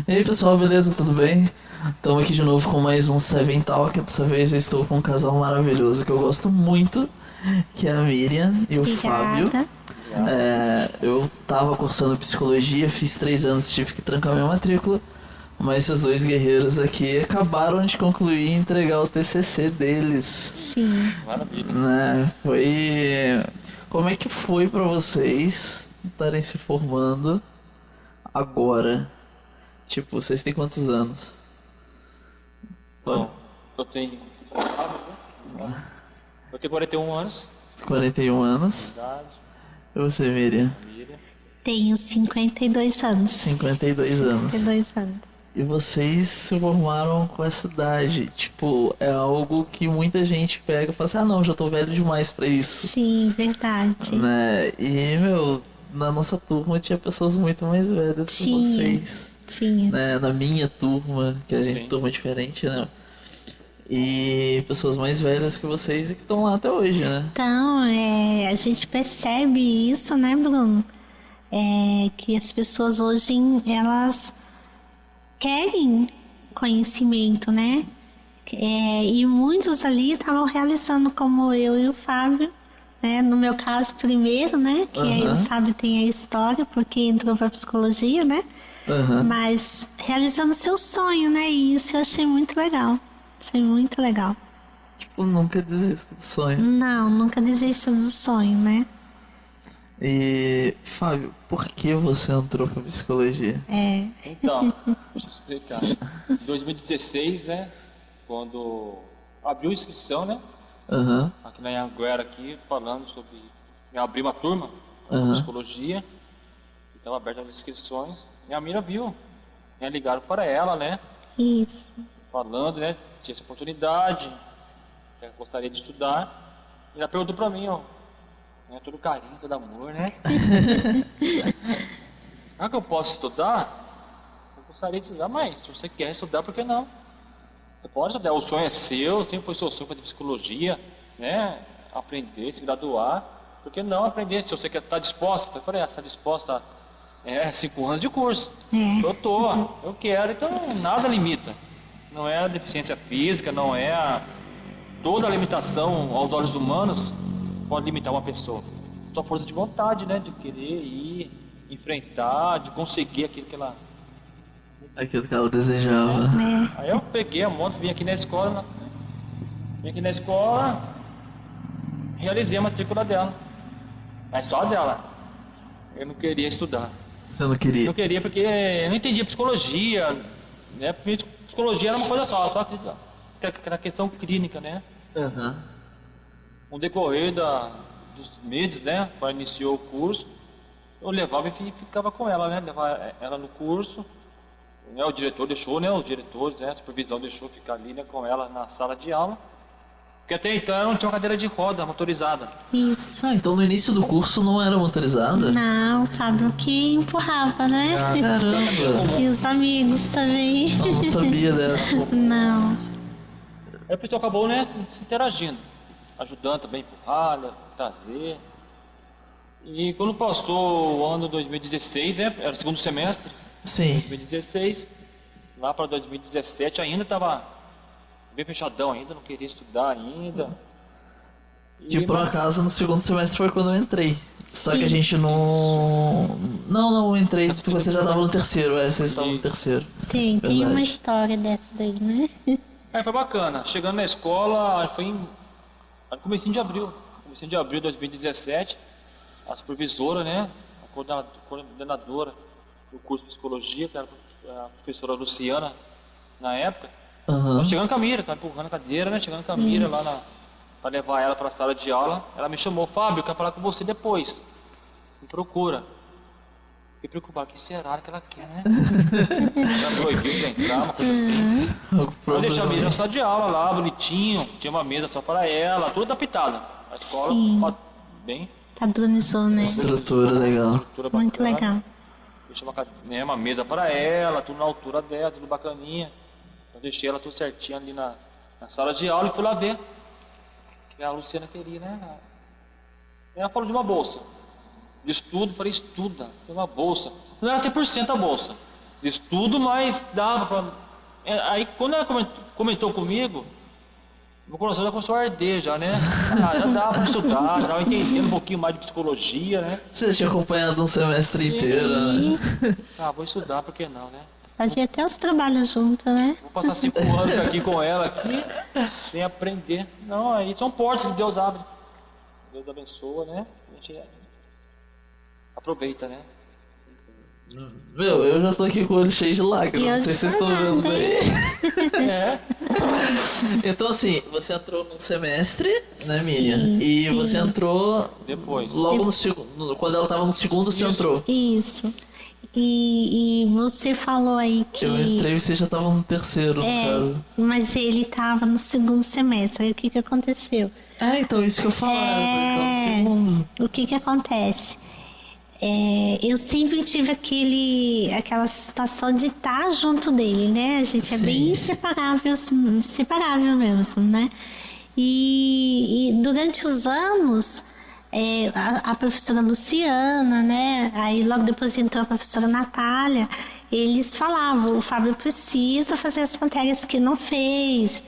E aí pessoal, beleza? Tudo bem? Estamos aqui de novo com mais um Seven Talk. Dessa vez eu estou com um casal maravilhoso que eu gosto muito, que é a Miriam e o Fábio. Obrigada. Eu tava cursando psicologia, fiz 3 anos, tive que trancar minha matrícula, mas esses dois guerreiros aqui acabaram de concluir e entregar o TCC deles, Sim. Maravilha. né? Foi... Como é que foi pra vocês estarem se formando agora? Tipo, vocês têm quantos anos? Bom, eu tenho. Eu tenho 41 anos, 41 anos. idade, E você, Miriam? família. Tenho 52 anos. 52 anos. 52 anos. E vocês se formaram com essa idade. Tipo, é algo que muita gente pega e fala assim, ah não, já tô velho demais pra isso. Sim, verdade. Né? E, meu, na nossa turma tinha pessoas muito mais velhas que Tinha. vocês. Tinha. Né? Na minha turma, que a gente Sim. turma diferente, né? E pessoas mais velhas que vocês e que estão lá até hoje, né? Então, a gente percebe isso, né, Bruno? Que as pessoas hoje, elas querem conhecimento, né? E muitos ali estavam realizando como eu e o Fábio, né? No meu caso, primeiro, né? Que aí o Fábio tem a história, porque entrou para psicologia, né? Aham. Mas realizando seu sonho, né? E isso eu achei muito legal. Achei muito legal. Tipo, nunca desisto do sonho. Não, nunca desista do sonho, né? E, Fábio, por que você entrou pra psicologia? Então, deixa eu explicar. Em 2016, né? Quando abriu a inscrição, né? Aham, Aqui na Anhanguera, aqui, falando sobre. Eu abri uma turma de Aham. psicologia. Estava aberta as inscrições. Minha amiga viu. Me ligaram para ela, né? Isso. Falando, né? Tinha essa oportunidade. Que eu gostaria de estudar. E ela perguntou para mim, ó. Né, todo carinho, todo amor, né? Ah, que eu posso estudar? Eu gostaria de estudar, mas se você quer estudar, por que não? Você pode estudar, o sonho é seu, sempre foi seu sonho fazer psicologia, né? Aprender, se graduar. Por que não aprender? Se você quer estar disposta, eu falei, está disposta a 5 anos de curso. Eu tô, eu quero, então nada limita. Não é a deficiência física, não é toda a limitação aos olhos humanos pode limitar uma pessoa. Sua força de vontade, né? De querer ir, enfrentar, de conseguir aquilo que ela... Aquilo que ela desejava. Aí eu peguei a moto, vim aqui na escola, realizei a matrícula dela. Mas só dela. Eu não queria estudar. Você não queria? Eu queria porque eu não entendia psicologia, né? Porque psicologia era uma coisa só que era questão clínica, né? Aham. No decorrer dos meses, né? Quando iniciou o curso, eu levava e ficava com ela, né? Levava ela no curso, né? O diretor deixou, né? Os diretores, né? A supervisão deixou ficar ali, né? Com ela na sala de aula. Porque até então eu não tinha uma cadeira de roda motorizada. Isso. Ah, então no início do curso não era motorizada? Não, o Fábio que empurrava, né? Caramba, E os amigos também. eu não sabia dessa. Não. Aí o pessoal acabou, né? Se interagindo, ajudando também a empurrar, né, trazer. E quando passou o ano 2016, né? Era o segundo semestre. Sim. 2016, lá para 2017 ainda estava bem fechadão ainda, não queria estudar ainda. Que por acaso no segundo semestre foi quando eu entrei. Só que a gente não. Não entrei, você já tava no terceiro, vocês estavam no terceiro. Tem uma Verdade. história dessa daí, né? Aí foi bacana, chegando na escola, foi em comecinho de abril de 2017, a supervisora, né, a coordenadora do curso de psicologia, que era a professora Luciana na época, Aham. chegando com a Mira, tá empurrando a cadeira, né, chegando com a Mira lá para levar ela para a sala de aula, ela me chamou, Fábio, eu quero falar com você depois, me procura. Fiquei preocupado, o que será que ela quer, né? Ela proibiu de entrar, uma coisa assim. Eu deixei a Mira na sala de aula lá, bonitinho, tinha uma mesa só para ela, tudo adaptado. A escola, Sim. bem, Padronizou, né? Estrutura legal. estrutura Muito bacana. legal. Deixei uma mesa para ela, tudo na altura dela, tudo bacaninha. Eu deixei ela tudo certinho ali na sala de aula e fui lá ver o que a Luciana queria, né? Ela falou de uma bolsa de estudo, falei, estuda, tem uma bolsa. Não era 100% a bolsa, de estudo, mas dava pra... Aí quando ela comentou comigo, meu coração já começou a arder já, né? Já dava pra estudar, já tava entendendo um pouquinho mais de psicologia, né? Você já tinha acompanhado um semestre inteiro, né? Vou estudar, por que não, né? Fazia até os trabalhos juntos, né? Vou passar 5 anos aqui com ela aqui, sem aprender. Não, aí são portas que Deus abre. Deus abençoa, né? A gente aproveita, né? Meu, eu já tô aqui com o olho cheio de lágrimas, E não sei se vocês estão vendo aí. É. Então assim, você entrou num semestre, né, Miriam? E você entrou Depois. logo no segundo, quando ela tava no segundo, você entrou. Isso. E você falou aí que... Eu entrei e você já tava no terceiro, no caso. Mas ele tava no segundo semestre. Aí o que aconteceu? Então isso que eu falava, ele tava no segundo. O que acontece? Eu sempre tive aquela situação de estar junto dele, né? A gente é Sim. bem inseparável mesmo, né? E durante os anos, a professora Luciana, né? Aí logo depois entrou a professora Natália, eles falavam, o Fábio precisa fazer as matérias que não fez.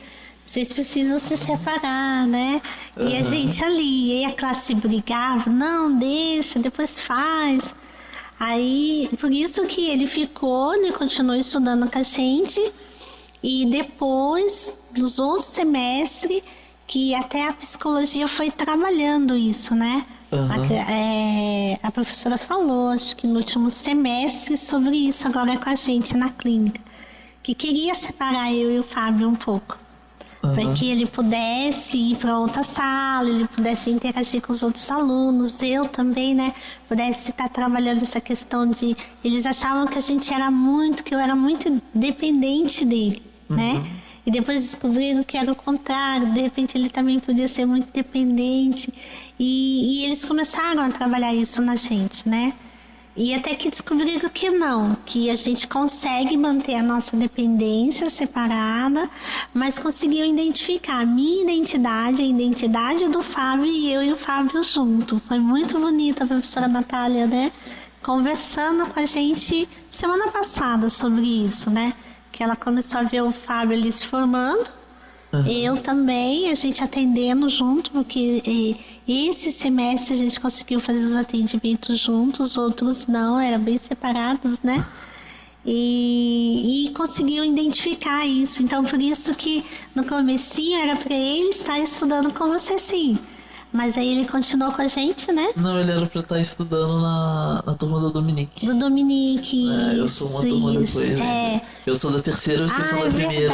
Vocês precisam se separar, né? E a gente ali, e a classe brigava, não, deixa, depois faz. Aí, por isso que ele continuou estudando com a gente. E depois, dos outros semestres, que até a psicologia foi trabalhando isso, né? A professora falou, acho que no último semestre, sobre isso agora com a gente na clínica. Que queria separar eu e o Fábio um pouco. Para que ele pudesse ir para outra sala, ele pudesse interagir com os outros alunos, eu também, né, pudesse estar trabalhando essa questão de... Eles achavam que que eu era muito dependente dele, né? E depois descobriram que era o contrário, de repente ele também podia ser muito dependente. E eles começaram a trabalhar isso na gente, né? E até que descobriram que não, que a gente consegue manter a nossa dependência separada, mas conseguiu identificar a minha identidade, a identidade do Fábio e eu e o Fábio junto. Foi muito bonita a professora Natália, né? Conversando com a gente semana passada sobre isso, né? Que ela começou a ver o Fábio ali se formando. Eu também, a gente atendendo junto, porque esse semestre a gente conseguiu fazer os atendimentos juntos, outros não, eram bem separados, né? E conseguiu identificar isso. Então, por isso que no comecinho era para ele estar estudando com você, sim. Mas aí ele continuou com a gente, né? Não, ele era pra estar estudando na turma do Dominique. Do Dominique, eu sou uma turma depois, né? Eu sou da terceira, vocês são da primeira.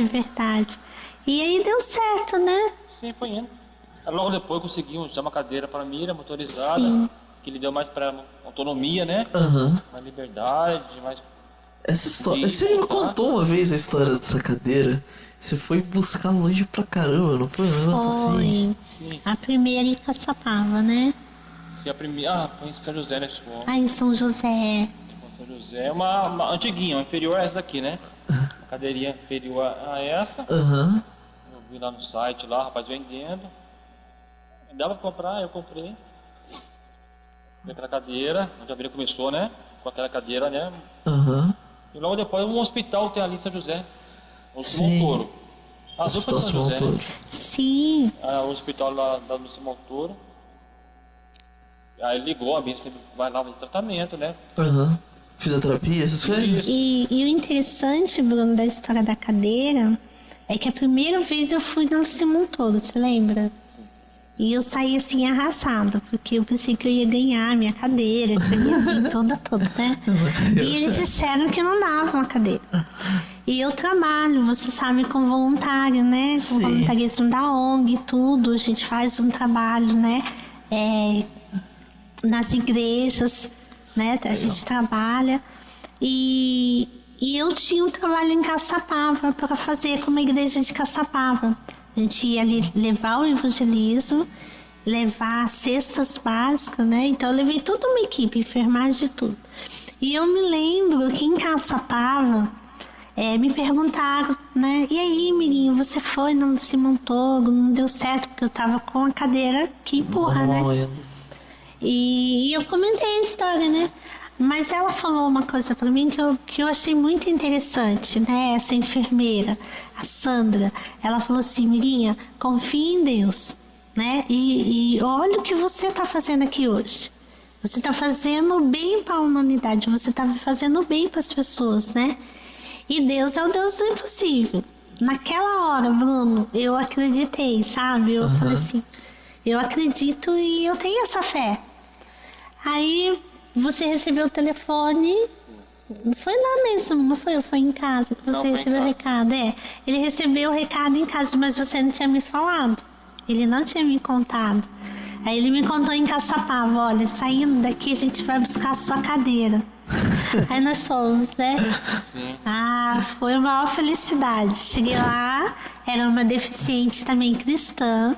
Verdade. E aí deu certo, né? Sim, foi indo. Logo depois conseguimos uma cadeira para a Mira, motorizada, que lhe deu mais para autonomia, né? Mais liberdade, mais... Essa história... Você me contou uma vez a história dessa cadeira. Você foi buscar longe pra caramba, não foi? Um negócio assim. Sim. A primeira em Caçapava, né? Sim, a primeira... foi em São José, né? Em São José. São José é uma antiguinha, uma inferior a essa daqui, né? Uma cadeirinha inferior a essa. Eu vi lá no site, lá, rapaz vendendo. Dava pra comprar, eu comprei. Aquela cadeira, onde a vida começou, né? Com aquela cadeira, né? E logo depois um hospital tem ali em São José. O Montoro. Hospital Simão Montoro. Sim. O hospital lá no Simão Montoro. Aí ligou, a minha sempre vai lá no tratamento, né? Fisioterapia, essas coisas? E o interessante, Bruno, da história da cadeira é que a primeira vez eu fui no Simão Montoro, você lembra? E eu saí assim arrasado, porque eu pensei que eu ia ganhar a minha cadeira, que eu ia vir toda, né? E eles disseram que não dava uma cadeira. E eu trabalho, você sabe, com voluntário, né? Com voluntarismo da ONG e tudo. A gente faz um trabalho, né? Nas igrejas, né? A gente trabalha. E eu tinha um trabalho em Caçapava para fazer com uma igreja de Caçapava. A gente ia ali levar o evangelismo, levar cestas básicas, né? Então eu levei toda uma equipe, enfermagem e tudo. E eu me lembro que em Caçapava, me perguntaram, né? E aí, Mirinho, você foi, não se montou, não deu certo, porque eu tava com a cadeira que empurra, né? E eu comentei a história, né? Mas ela falou uma coisa pra mim que eu achei muito interessante, né? Essa enfermeira, a Sandra, ela falou assim, Mirinha, confie em Deus, né? E olha o que você tá fazendo aqui hoje. Você tá fazendo bem para a humanidade, você tá fazendo bem para as pessoas, né? E Deus é o Deus do impossível. Naquela hora, Bruno, eu acreditei, sabe? Eu falei assim, eu acredito e eu tenho essa fé. Aí você recebeu o telefone, foi lá mesmo, não foi? Foi em casa que você recebeu o recado. Ele recebeu o recado em casa, mas você não tinha me falado. Ele não tinha me contado. Aí ele me contou em Caçapava, olha, saindo daqui a gente vai buscar a sua cadeira. Aí nós fomos, né? Sim. Ah, foi uma maior felicidade. Cheguei lá, era uma deficiente também cristã.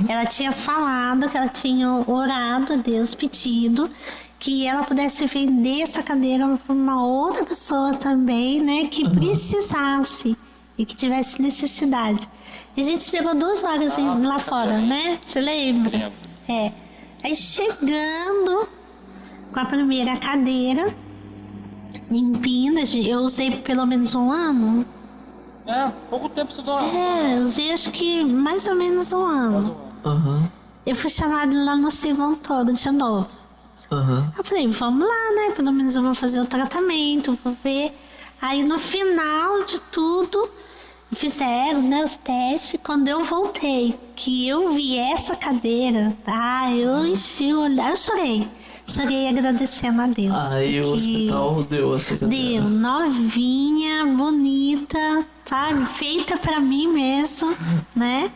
Ela tinha falado que ela tinha orado a Deus, pedido que ela pudesse vender essa cadeira para uma outra pessoa também, né? Que precisasse e que tivesse necessidade. E a gente pegou 2 vagas lá fora, né? Você lembra? Lembro. Aí chegando com a primeira cadeira em Pindas, eu usei pelo menos 1 ano. Pouco tempo você dá. Eu usei acho que mais ou menos 1 ano. Eu fui chamada lá no Simão todo de novo. Eu falei, vamos lá, né? Pelo menos eu vou fazer o tratamento, vou ver. Aí no final de tudo, fizeram, né, os testes. Quando eu voltei, que eu vi essa cadeira, eu enchi o olhar, eu chorei. Chorei agradecendo a Deus. Aí o hospital deu essa cadeira. Deu, novinha, bonita, sabe? Feita pra mim mesmo, né?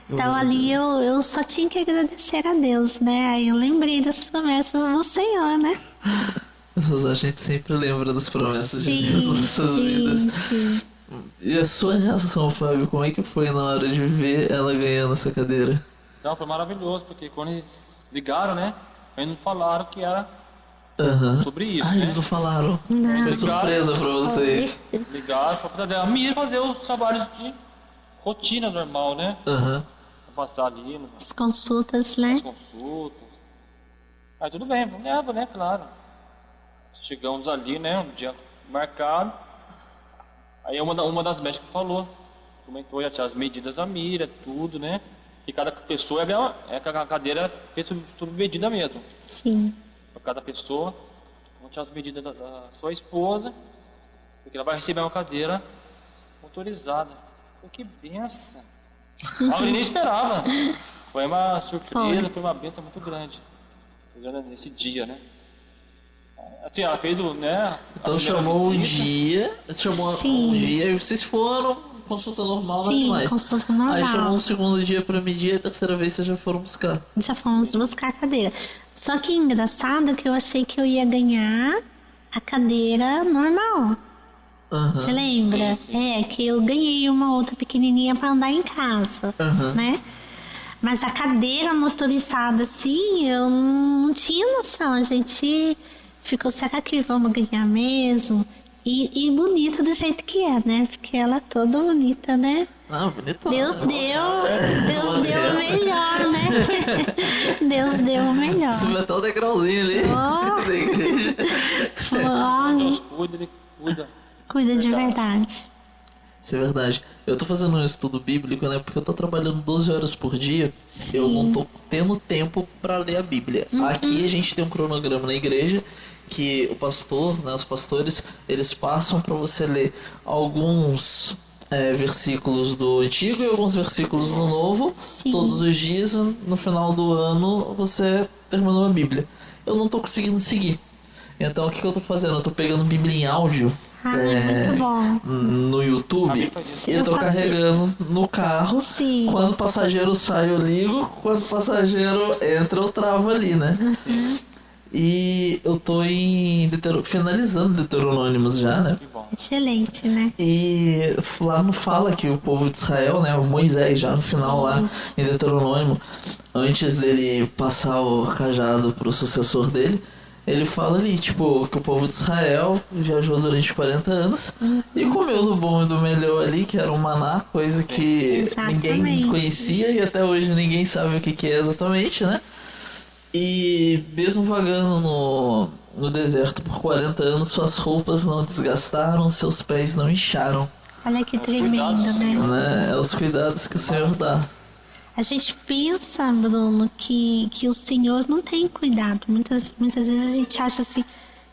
Então ali eu só tinha que agradecer a Deus, né? Aí eu lembrei das promessas do Senhor, né? A gente sempre lembra das promessas de Deus nas nossas vidas. Sim. E a sua reação, Fábio, como é que foi na hora de ver ela ganhando essa cadeira? Não, foi maravilhoso, porque quando eles ligaram, né? Eles não falaram que era sobre isso, né? Eles não falaram. Não. Foi surpresa pra vocês. Ligaram pra poder a minha fazer os trabalhos de rotina normal, né? Pra passar ali As consultas, né? nas consultas. Aí tudo bem, vamos, né? Claro. Chegamos ali, né? Um dia marcado. Aí uma das médicas comentou, já tinha as medidas da mira, tudo, né? E cada pessoa é a cadeira feita tudo medida mesmo. Sim. Para cada pessoa, vão tirar as medidas da sua esposa, porque ela vai receber uma cadeira motorizada. Pô, que benção! Eu nem esperava. Foi uma surpresa, foi uma benção muito grande. Nesse dia, né? Assim, ela fez o, né? Então chamou um dia e vocês foram, consulta normal, nada mais. Consulta normal. Aí chamou um segundo dia pra medir e a terceira vez vocês já foram buscar. Já fomos buscar a cadeira. Só que engraçado que eu achei que eu ia ganhar a cadeira normal. Você lembra? Sim. Que eu ganhei uma outra pequenininha pra andar em casa, né? Mas a cadeira motorizada, assim, eu não tinha noção. A gente ficou, será que vamos ganhar mesmo? E bonita do jeito que é, né? Porque ela é toda bonita, né? Bonitona. Deus deu o melhor, né? Deus deu o melhor. Subiu até o degrauzinho ali da igreja. Deus cuida, ele cuida. Cuida de verdade. Isso é verdade. Eu tô fazendo um estudo bíblico, né? Porque eu tô trabalhando 12 horas por dia. Eu não tô tendo tempo pra ler a Bíblia. Aqui a gente tem um cronograma na igreja que o pastor, né, os pastores, eles passam pra você ler alguns versículos do Antigo e alguns versículos do Novo. Sim. Todos os dias, no final do ano, você terminou a Bíblia. Eu não tô conseguindo seguir. Então o que eu tô fazendo? Eu tô pegando Bíblia em áudio. Muito bom. No YouTube, e eu tô carregando no carro. Sim. Quando o passageiro sai, eu ligo. Quando o passageiro entra, eu travo ali, né? E eu tô finalizando Deuteronômimos já, né? Que bom. Excelente, né? E lá não fala que o povo de Israel, né? O Moisés, já no final lá em Deuteronômimo, antes dele passar o cajado pro sucessor dele, ele fala ali, tipo, que o povo de Israel viajou durante 40 anos e comeu do bom e do melhor ali, que era um maná, coisa que ninguém conhecia e até hoje ninguém sabe o que é exatamente, né? E mesmo vagando no deserto por 40 anos, suas roupas não desgastaram, seus pés não incharam. Olha que cuidado, tremendo, Senhor. né? Né? É os cuidados que o Senhor dá. A gente pensa, Bruno, que o Senhor não tem cuidado. Muitas vezes a gente acha assim,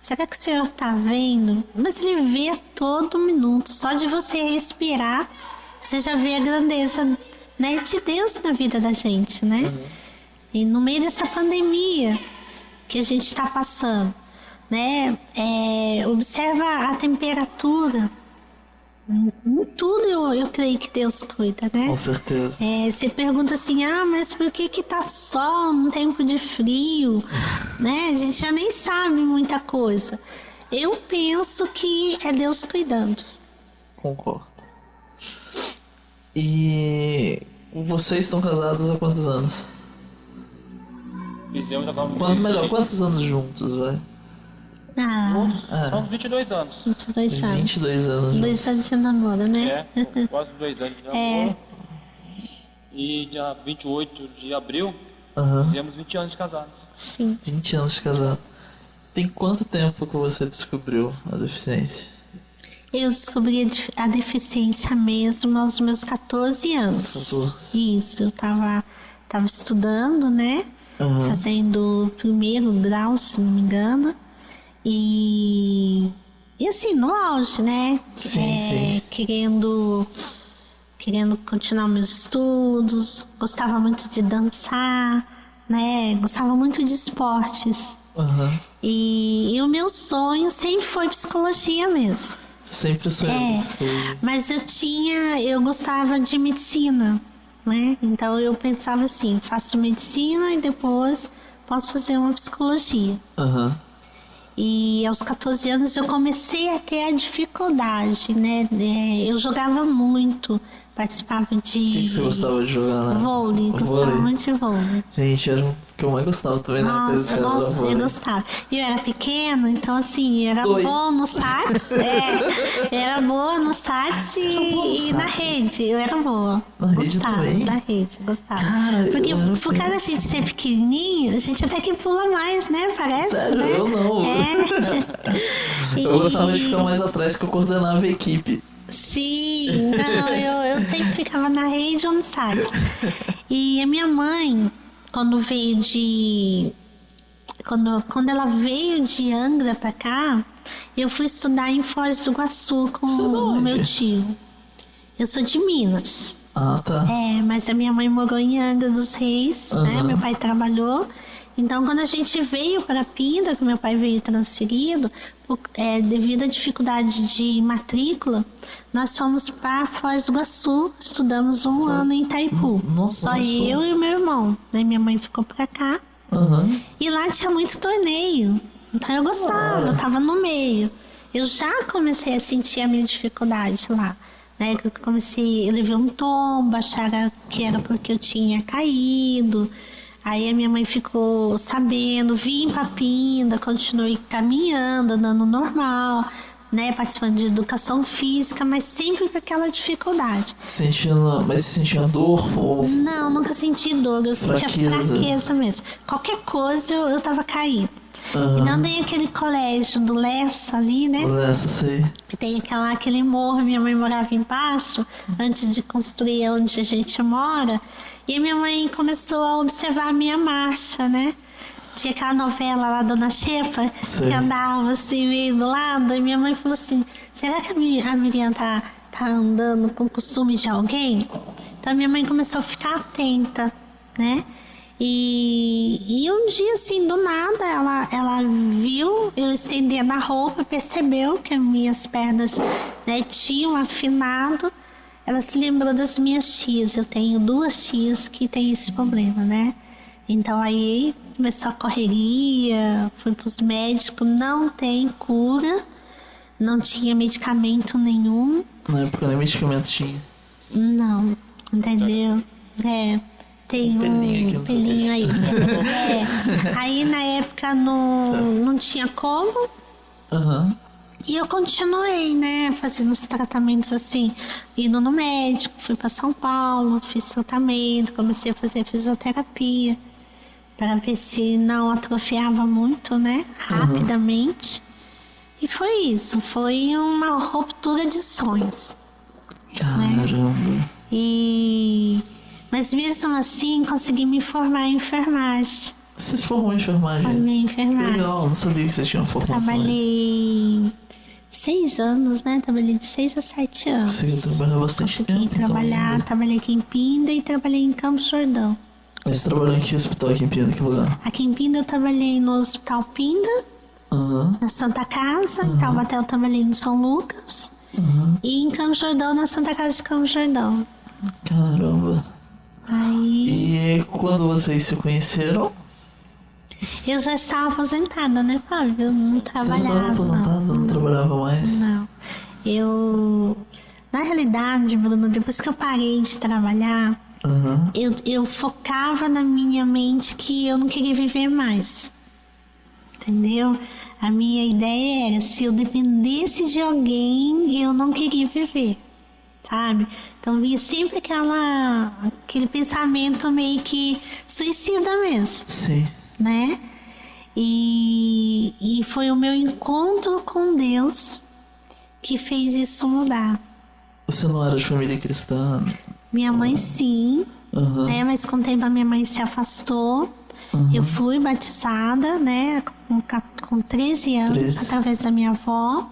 será que o Senhor está vendo? Mas Ele vê a todo minuto. Só de você respirar, você já vê a grandeza, né, de Deus na vida da gente, né? E no meio dessa pandemia que a gente está passando, né? Observa a temperatura. Em tudo eu creio que Deus cuida, né? Com certeza. Você pergunta assim, mas por que tá sol num tempo de frio? Né? A gente já nem sabe muita coisa. Eu penso que é Deus cuidando. Concordo. E vocês estão casados há quantos anos? Fizemos agora Melhor, quantos anos juntos, vai? São uns 22 anos. 22 anos. 22 anos. 2 anos de namoro, né? Quase 2 anos de namoro. E dia 28 de abril, Aham. fizemos 20 anos de casados. Sim. 20 anos de casado. Tem quanto tempo que você descobriu a deficiência? Eu descobri a deficiência mesmo aos meus 14 anos. 14. Isso, eu tava estudando, né? Aham. Fazendo primeiro grau, se não me engano. E assim, no auge, né? Sim. Querendo continuar meus estudos, gostava muito de dançar, né? Gostava muito de esportes. Aham. E o meu sonho sempre foi psicologia mesmo. Sempre sonhei com psicologia. Mas eu gostava de medicina, né? Então eu pensava assim, faço medicina e depois posso fazer uma psicologia. Aham. E aos 14 anos eu comecei a ter a dificuldade, né? Eu jogava muito, participava de... O que você gostava de jogar na... Vôlei, gostava muito de vôlei. Gente, era o que eu mais gostava também na Nossa, eu gostava. Eu era pequena, então assim, era boa no sax, era boa no sax e na rede, eu era boa. Na rede também? Na rede, gostava. Cara, Porque eu era por causa da gente ser pequenininho, a gente até que pula mais, né? Parece, Sério, né? eu não. Eu gostava de ficar mais atrás que eu coordenava a equipe. Sim, não, eu sempre ficava na rede ou no sax. E a minha mãe, quando ela veio de Angra pra cá, eu fui estudar em Foz do Iguaçu com o meu tio. Eu sou de Minas. Ah, tá. Mas a minha mãe morou em Angra dos Reis, né? Meu pai trabalhou. Então, quando a gente veio para Pinda, que meu pai veio transferido, devido à dificuldade de matrícula, nós fomos para Foz do Iguaçu, estudamos um ano em Itaipu. Só eu e o meu irmão. Né? Minha mãe ficou para cá. E lá tinha muito torneio. Então eu gostava, eu estava no meio. Eu já comecei a sentir a minha dificuldade lá. Né? Eu levei um tombo, acharam que era porque eu tinha caído. Aí a minha mãe ficou sabendo, vim pra Pinda, continuei caminhando, andando normal, né? Participando de educação física, mas sempre com aquela dificuldade. Mas você sentia dor? Ou... Não, nunca senti dor, eu sentia fraqueza mesmo. Qualquer coisa eu tava caída. E não tem aquele colégio do Lessa ali, né? Lessa, sei. Tem aquele morro, minha mãe morava embaixo, antes de construir onde a gente mora. E minha mãe começou a observar a minha marcha, né? Tinha aquela novela lá, Dona Xepa, que andava assim, meio do lado. E minha mãe falou assim, será que a Miriam tá andando com o costume de alguém? Então minha mãe começou a ficar atenta, né? E um dia, assim, do nada, ela viu eu estendendo a roupa, percebeu que as minhas pernas, né, tinham afinado. Ela se lembrou das minhas tias. Eu tenho 2 tias que têm esse problema, né? Então aí começou a correria, fui pros médicos, não tem cura, não tinha medicamento nenhum. Na época nem medicamento tinha. Não, entendeu? Tem um pelinho aí. Aí na época não tinha como. E eu continuei, né, fazendo os tratamentos assim, indo no médico, fui para São Paulo, fiz tratamento, comecei a fazer fisioterapia. para ver se não atrofiava muito, né? Rapidamente. E foi isso, foi uma ruptura de sonhos. Caramba. Mas mesmo assim consegui me formar em enfermagem. Você se formou em enfermagem? Formei em enfermagem. Legal, não sabia que você tinha uma formação. Trabalhei 6 anos, né? Trabalhei de 6 a 7 anos. Você trabalhou bastante tempo. Consegui trabalhar, então. trabalhei aqui em Pinda e trabalhei em Campos do Jordão. Mas você trabalhou em que hospital aqui em Pina? Que lugar? Aqui em Pinda eu trabalhei no Hospital Pinda, na Santa Casa. Em Taubaté eu trabalhei no São Lucas. E em Campos do Jordão, na Santa Casa de Campos do Jordão. Caramba. Aí E quando vocês se conheceram? eu já estava aposentada, né, Fábio? Eu não Você não trabalhava. estava aposentada, não trabalhava mais? Não. Na realidade, Bruno, depois que eu parei de trabalhar, eu focava na minha mente que eu não queria viver mais. Entendeu? A minha ideia era, se eu dependesse de alguém, eu não queria viver. Sabe? Então vinha sempre aquele pensamento meio que suicida mesmo. Sim. Né? E foi o meu encontro com Deus que fez isso mudar. Você não era de família cristã? Minha mãe sim, né? Mas com o tempo a minha mãe se afastou. Eu fui batizada, né? Com 13 anos, através da minha avó.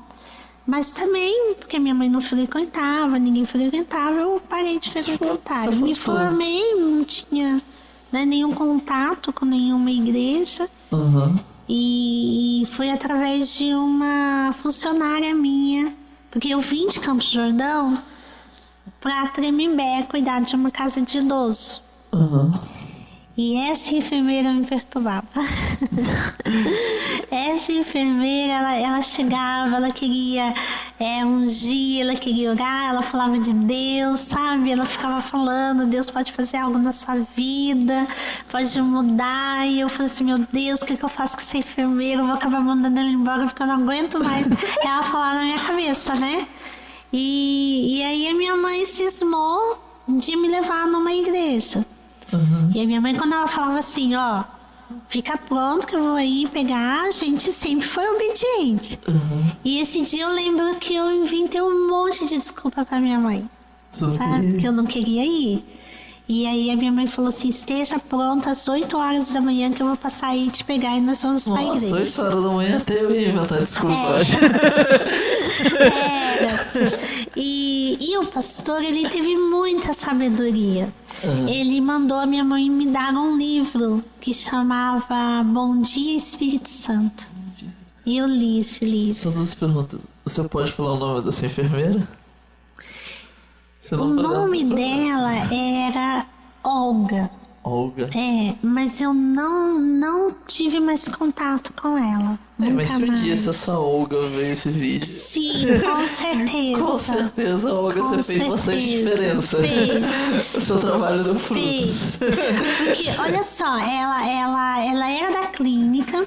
Mas também, porque minha mãe não frequentava, ninguém frequentava, eu parei de frequentar. Eu me formei, não tinha, né, nenhum contato com nenhuma igreja. E foi através de uma funcionária minha, porque eu vim de Campos do Jordão para Tremembé cuidar de uma casa de idoso. E essa enfermeira me perturbava. Essa enfermeira, ela chegava, ela queria ungir, ela queria orar, ela falava de Deus, sabe? Ela ficava falando, Deus pode fazer algo na sua vida, pode mudar. E eu falei assim, meu Deus, o que eu faço com essa enfermeira? Eu vou acabar mandando ela embora porque eu não aguento mais ela falar na minha cabeça, né? E aí a minha mãe cismou de me levar numa igreja. E a minha mãe, quando ela falava assim, ó, fica pronto que eu vou aí pegar, a gente sempre foi obediente. E esse dia eu lembro que eu inventei um monte de desculpa pra minha mãe, sabe? Porque eu não queria ir. E aí a minha mãe falou assim, esteja pronta às 8 horas da manhã que eu vou passar aí te pegar e nós vamos pra igreja. 8 horas da manhã até eu ia inventar desculpa. E o pastor, ele teve muita sabedoria. Ele mandou a minha mãe me dar um livro que chamava Bom Dia Espírito Santo. E eu li esse livro. São 2 perguntas. Você pode falar o nome dessa enfermeira? O nome dela era Olga. Olga. Mas eu não tive mais contato com ela. Mas se um dia essa Olga ver esse vídeo. Sim, com certeza. Com certeza, Olga, você fez bastante diferença. O seu trabalho deu frutos. Porque, olha só, ela era da clínica.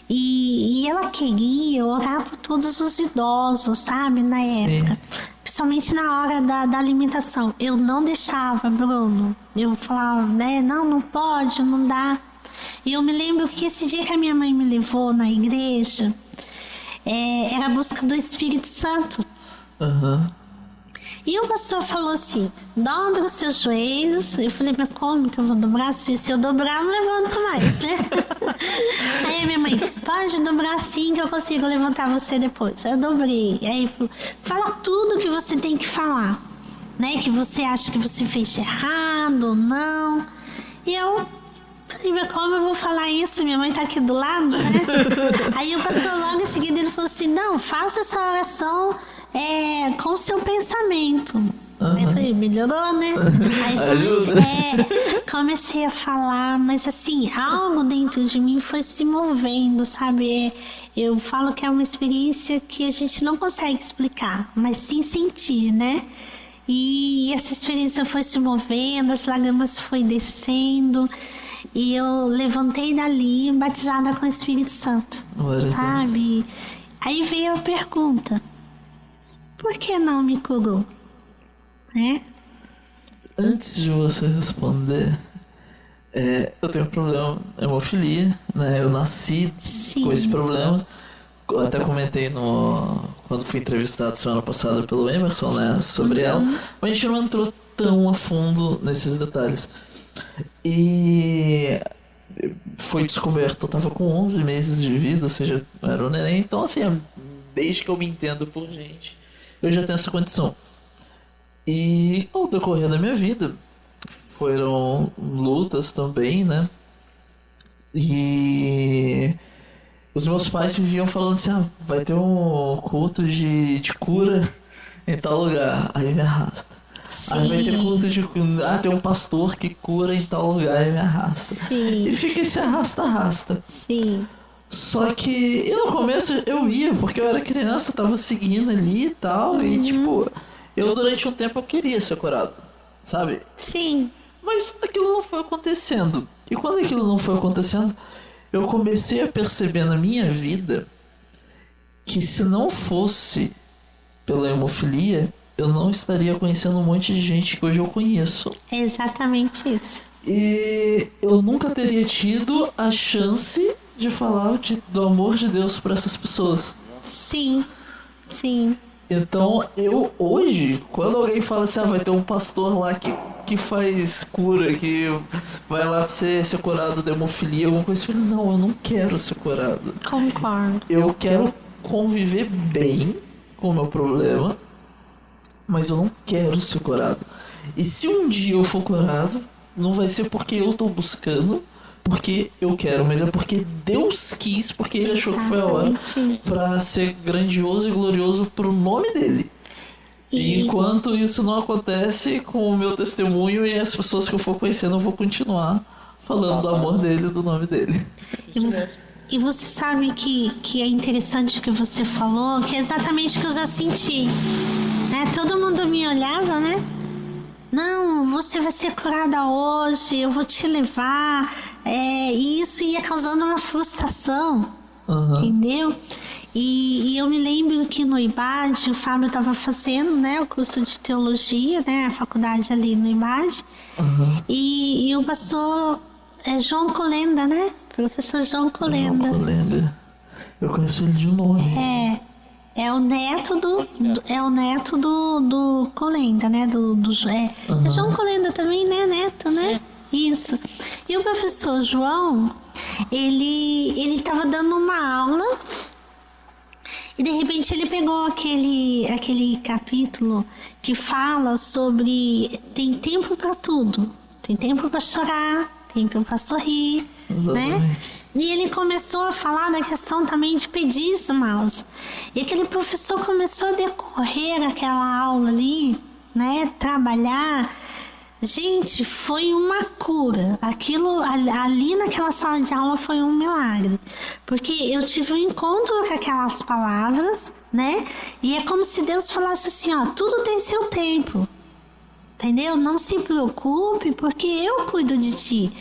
E ela queria orar por todos os idosos, sabe, na época. Principalmente na hora da alimentação. Eu não deixava, Bruno. Eu falava, né, não pode, não dá. E eu me lembro que esse dia que a minha mãe me levou na igreja, era a busca do Espírito Santo. E o pastor falou assim, dobra os seus joelhos. Eu falei, mas como que eu vou dobrar? Se eu dobrar, eu não levanto mais, né? Aí a minha mãe, pode dobrar sim que eu consigo levantar você depois. Eu dobrei. Aí ele falou, fala tudo que você tem que falar, né? Que você acha que você fez de errado ou não. E eu falei, mas como eu vou falar isso? Minha mãe tá aqui do lado, né? Aí o pastor logo em seguida ele falou assim, não, faça essa oração com o seu pensamento. Aí eu falei, melhorou, né? Aí comecei a falar, mas assim, algo dentro de mim foi se movendo, sabe? Eu falo que é uma experiência que a gente não consegue explicar, mas sim sentir, né? E essa experiência foi se movendo, as lágrimas foi descendo. E eu levantei dali batizada com o Espírito Santo, sabe? Aí veio a pergunta, por que não me curou? Antes de você responder, Eu tenho um problema, hemofilia, né? Eu nasci Sim. com esse problema. Eu até comentei quando fui entrevistado semana passada pelo Emerson, né, sobre ela, mas a gente não entrou tão a fundo nesses detalhes. E foi descoberto, eu tava com 11 meses de vida, ou seja, eu era um neném, então assim, desde que eu me entendo por gente, eu já tenho essa condição. E ao decorrer da minha vida, foram lutas também, né? E os meus pais viviam falando assim, vai ter um culto de cura em tal lugar, aí me arrasta. Aí vai ter culto de tem um pastor que cura em tal lugar e me arrasta. Sim. E fica esse arrasta-arrasta. Sim. Só que no começo eu ia, porque eu era criança, eu tava seguindo ali e tal, e tipo, eu durante um tempo eu queria ser curado, sabe? Sim. Mas aquilo não foi acontecendo. E quando aquilo não foi acontecendo, eu comecei a perceber na minha vida que se não fosse pela hemofilia, eu não estaria conhecendo um monte de gente que hoje eu conheço. É exatamente isso. E eu nunca teria tido a chance de falar do amor de Deus para essas pessoas. Sim. Sim. Então, eu hoje, quando alguém fala assim, vai ter um pastor lá que faz cura, que vai lá pra você ser curado da hemofilia, alguma coisa, eu falo, não, eu não quero ser curado. Concordo. Eu quero conviver bem com o meu problema, mas eu não quero ser curado. E se um dia eu for curado, não vai ser porque eu tô buscando, porque eu quero, mas é porque Deus quis, porque Ele achou que foi a hora Exatamente isso. pra ser grandioso e glorioso pro nome dele. E enquanto isso não acontece, com o meu testemunho e as pessoas que eu for conhecendo, eu vou continuar falando do amor dele e do nome dele. E você sabe que é interessante o que você falou, que é exatamente o que eu já senti. Né? Todo mundo me olhava, né? Não, você vai ser curada hoje, eu vou te levar. E isso ia causando uma frustração, entendeu? E eu me lembro que no IBAD, o Fábio estava fazendo, né, o curso de teologia, né, a faculdade ali no IBAD. E o pastor João Colenda, né? Professor João Colenda. João Colenda. Eu conheço ele de nome. É o neto do Colenda, né? É João Colenda também, né? Neto, né? Isso. E o professor João, ele tava dando uma aula e de repente ele pegou aquele capítulo que fala sobre tem tempo para tudo. Tem tempo para chorar, tempo para sorrir, né? E ele começou a falar da questão também de pedir esmolas. E aquele professor começou a decorrer aquela aula ali, né? Trabalhar. Gente, foi uma cura. Aquilo ali naquela sala de aula foi um milagre. Porque eu tive um encontro com aquelas palavras, né? E é como se Deus falasse assim, ó, tudo tem seu tempo. Entendeu? Não se preocupe, porque eu cuido de ti.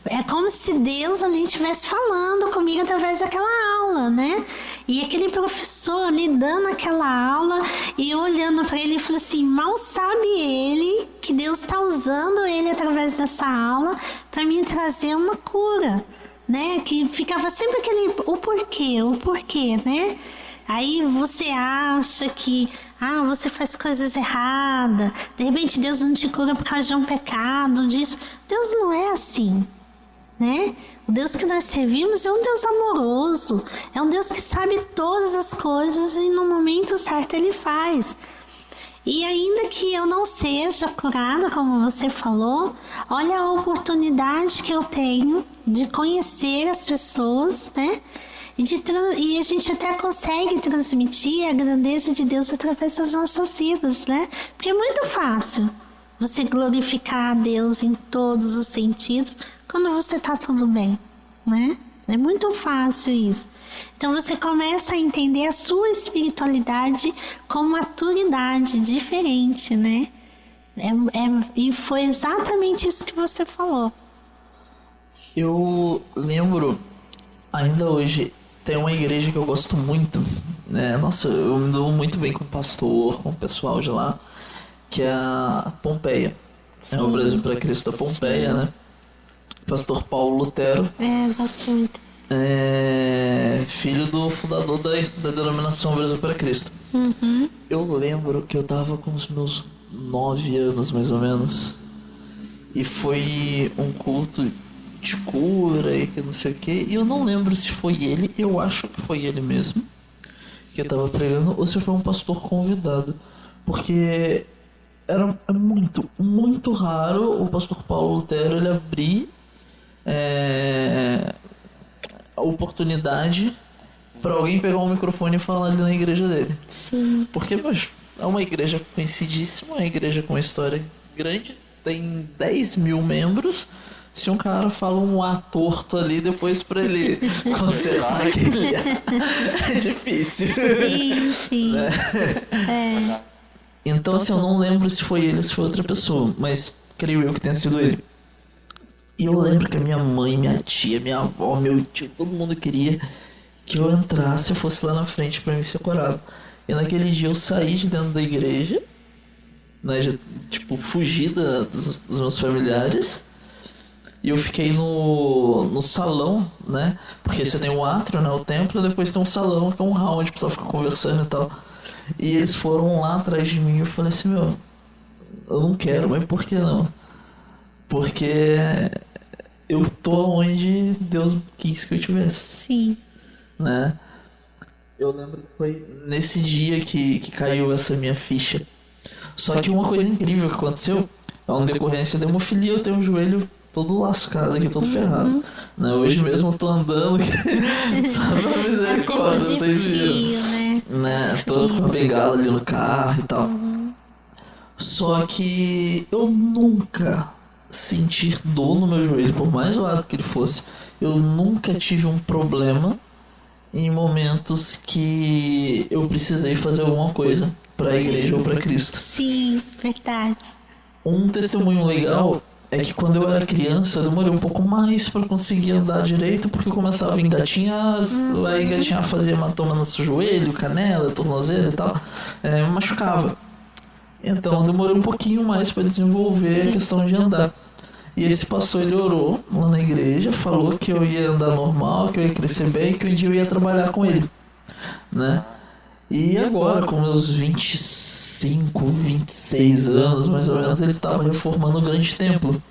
É como se Deus ali estivesse falando comigo através daquela aula, né? E aquele professor ali dando aquela aula e eu olhando para ele e falei assim, mal sabe ele que Deus está usando ele através dessa aula para me trazer uma cura, né? Que ficava sempre o porquê, né? Aí você acha que você faz coisas erradas, de repente Deus não te cura por causa de um pecado, disso. Deus não é assim, né? O Deus que nós servimos é um Deus amoroso, é um Deus que sabe todas as coisas e no momento certo Ele faz. E ainda que eu não seja curada, como você falou, olha a oportunidade que eu tenho de conhecer as pessoas, né? E a gente até consegue transmitir a grandeza de Deus através das nossas vidas, né? Porque é muito fácil você glorificar a Deus em todos os sentidos quando você tá tudo bem, né? É muito fácil isso. Então você começa a entender a sua espiritualidade com maturidade diferente, né? E foi exatamente isso que você falou. Eu lembro, ainda hoje, tem uma igreja que eu gosto muito, né? Nossa, eu me dou muito bem com o pastor, com o pessoal de lá, que é a Pompeia. É o Brasil para Cristo da Pompeia, né? Pastor Paulo Lutero, bastante. filho do fundador da denominação Brasil para Cristo. Eu lembro que eu tava com os meus 9 anos, mais ou menos, e foi um culto de cura e que não sei o que, e eu não lembro se foi ele, eu acho que foi ele mesmo que tava pregando, ou se foi um pastor convidado, porque era muito, muito raro o pastor Paulo Lutero ele abrir a oportunidade pra alguém pegar um microfone e falar ali na igreja dele. Sim. Porque, poxa, é uma igreja conhecidíssima, uma igreja com uma história grande, tem 10 mil membros. Se um cara fala um A torto ali, depois pra ele consertar aquele A, é difícil. Sim, sim. Então, assim, eu não lembro se foi ele ou se foi outra pessoa, mas creio eu que tenha sido ele. E eu lembro que a minha mãe, minha tia, minha avó, meu tio, todo mundo queria que eu entrasse e fosse lá na frente pra me ser curado. E naquele dia eu saí de dentro da igreja, né, tipo, fugi dos meus familiares. E eu fiquei no salão, né? Porque você tem o átrio, né? O templo, e depois tem um salão, que é um hall onde o pessoal fica conversando e tal. E eles foram lá atrás de mim e eu falei assim, meu, eu não quero, mas por que não? Porque eu tô onde Deus quis que eu estivesse, Sim. né? Eu lembro que foi nesse dia que caiu essa minha ficha. Só que uma coisa incrível que aconteceu, é uma decorrência da hemofilia, eu tenho o joelho todo lascado aqui, todo ferrado. Né? Hoje mesmo eu tô andando aqui, sabe a misericórdia, vocês viram. Né? Todo com a bengala ali no carro e tal. Só que eu nunca senti dor no meu joelho, por mais zoado que ele fosse. Eu nunca tive um problema em momentos que eu precisei fazer alguma coisa pra igreja ou pra Cristo. Sim, verdade. Um testemunho legal é que quando eu era criança eu demorei um pouco mais pra conseguir andar direito, porque eu começava a engatinhar, aí engatinhar fazia hematoma no joelho, canela, tornozelo e tal, me machucava. Então eu demorei um pouquinho mais pra desenvolver a questão de andar. E esse pastor ele orou lá na igreja, falou que eu ia andar normal, que eu ia crescer bem, que um dia eu ia trabalhar com ele, né? E agora, com meus 25, 26 anos, mais ou menos, ele estava reformando o grande templo.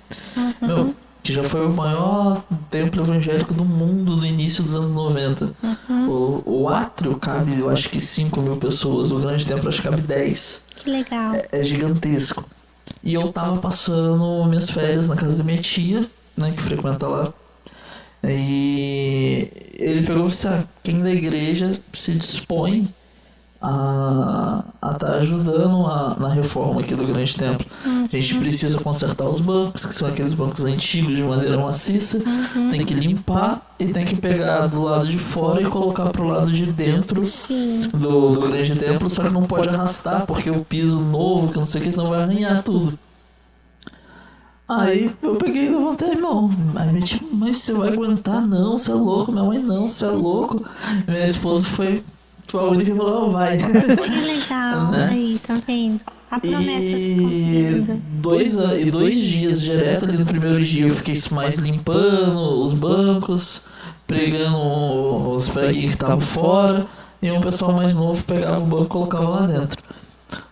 Meu, que já foi o maior templo evangélico do mundo do início dos anos 90. O átrio cabe, eu acho que 5 mil pessoas, o grande templo acho que cabe 10. Que legal. É gigantesco. E eu tava passando minhas férias na casa da minha tia, né, que frequenta lá. E ele pegou e disse, quem da igreja se dispõe a tá ajudando na reforma aqui do grande templo. A gente precisa consertar os bancos, que são aqueles bancos antigos de madeira maciça, tem que limpar e tem que pegar do lado de fora e colocar pro lado de dentro do grande templo, só que não pode arrastar porque o piso novo, que não sei o que, senão vai arranhar tudo. Aí eu peguei e levantei a mão. Aí minha tia, mas você vai aguentar? Não, você é louco. Minha mãe, não, você é louco. Minha esposa foi a única que falou, vai. Que legal, né? Aí, tá vendo? A promessa se E cumprindo. 2 dias direto ali no primeiro dia eu fiquei mais limpando os bancos, pregando os preguinhos que estavam fora, e um pessoal mais novo pegava o banco e colocava lá dentro.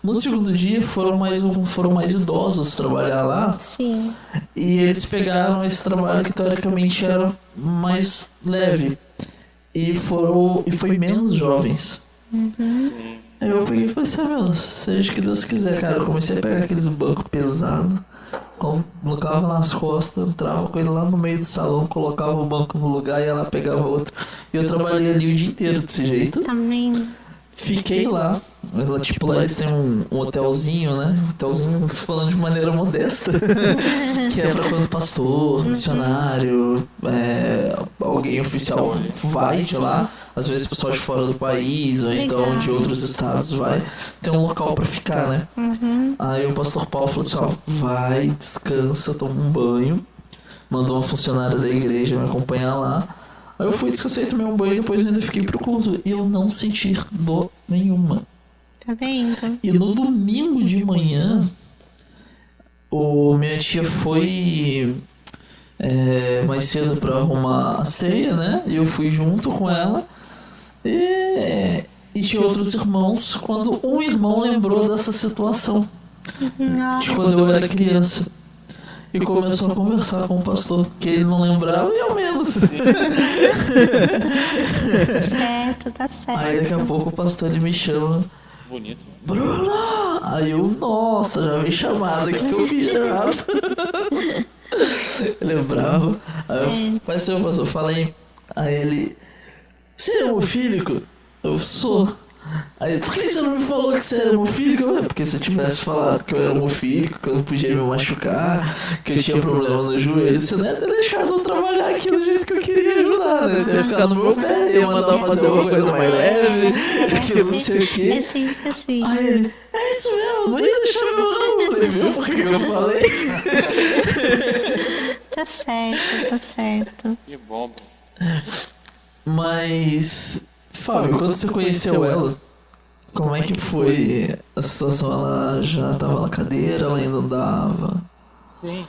No segundo dia foram mais idosos trabalhar lá. Sim. E eles pegaram esse trabalho que teoricamente era mais leve. E foi menos jovens. Aí eu peguei e falei assim, meu, seja o que Deus quiser, cara. Eu comecei a pegar aqueles bancos pesados, colocava nas costas, entrava com ele lá no meio do salão, colocava o banco no lugar e ela pegava outro. E eu trabalhei ali o dia inteiro desse jeito. Tá vendo? Fiquei lá, tipo, lá eles têm um hotelzinho, né? Hotelzinho falando de maneira modesta, que é pra quando pastor, missionário, alguém oficial vai de lá. Às vezes o pessoal de fora do país, ou então de outros estados vai. Tem um local pra ficar, né? Aí o pastor Paulo falou assim, vai, descansa, toma um banho. Mandou uma funcionária da igreja me acompanhar lá. Aí eu fui, descansei, tomei um banho e depois ainda fiquei pro culto. E eu não senti dor nenhuma. Tá vendo? E no domingo de manhã, minha tia foi mais cedo pra arrumar a ceia, né? E eu fui junto com ela. E tinha outros irmãos quando um irmão lembrou dessa situação de quando eu era criança. E começou a conversar com o pastor, que ele não lembrava e eu menos. Certo, tá certo. Aí daqui a pouco o pastor ele me chama. Bonito. Bruna! Aí eu, nossa, já vi chamada, o que eu fiz de errado? Ele é bravo. Aí eu, mas seu pastor, falei. Aí ele, você é homofílico? Eu sou. Aí, por que você não me falou que você era homofílico? Porque se eu tivesse falado que eu era homofílico, que eu não podia me machucar, que eu tinha problema no joelho, você não ia ter deixado eu trabalhar aqui do jeito que eu queria ajudar, né? Você ia ficar no meu pé, ia mandar fazer alguma coisa mais leve, que eu não sei o quê. É sempre assim. Aí ele, é isso mesmo, não ia deixar meu não. Eu falei, viu por que eu falei? Tá certo, tá certo. Que bom. Mas, Fábio, quando você conheceu ela, como é que foi a situação? Ela já tava na cadeira, ela ainda andava? Sim.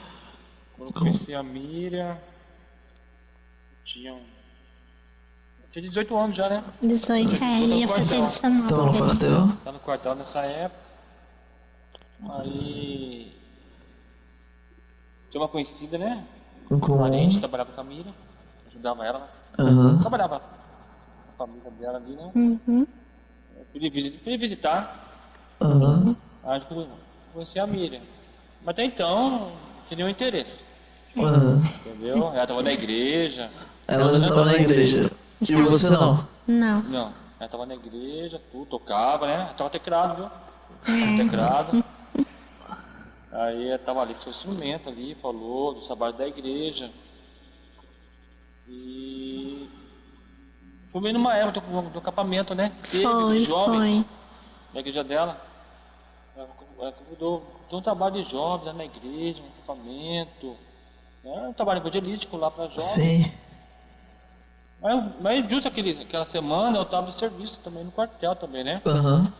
Quando eu conheci a Miriam, eu tinha 18 anos já, né? 18, ele ia fazer Estava no 19. quartel? Tá no quartel nessa época. Aí tinha uma conhecida, né? Com Parente, trabalhava com a Miriam, ajudava ela. Aham. Trabalhava com a família dela ali, né? Uhum. Eu fui visitar, Aham. aí eu conheci a Miriam. Mas até então, não tinha nenhum interesse, Aham. entendeu? Ela estava na igreja. Ela já tava na igreja. E você não? Não. Não, ela estava na igreja, tudo, tocava, né? Tava teclado, viu? Tava teclado. Aí ela tava ali com seu instrumento ali, falou do trabalho da igreja. E fui meio numa época do acampamento, né? Teve Foi, de jovens foi. na igreja dela. Ela convidou um trabalho de jovens lá na igreja, um acampamento. Né? Um trabalho evangelístico lá para jovens. Sim. Mas justo aquela semana eu estava de serviço também no quartel também, né? Aham.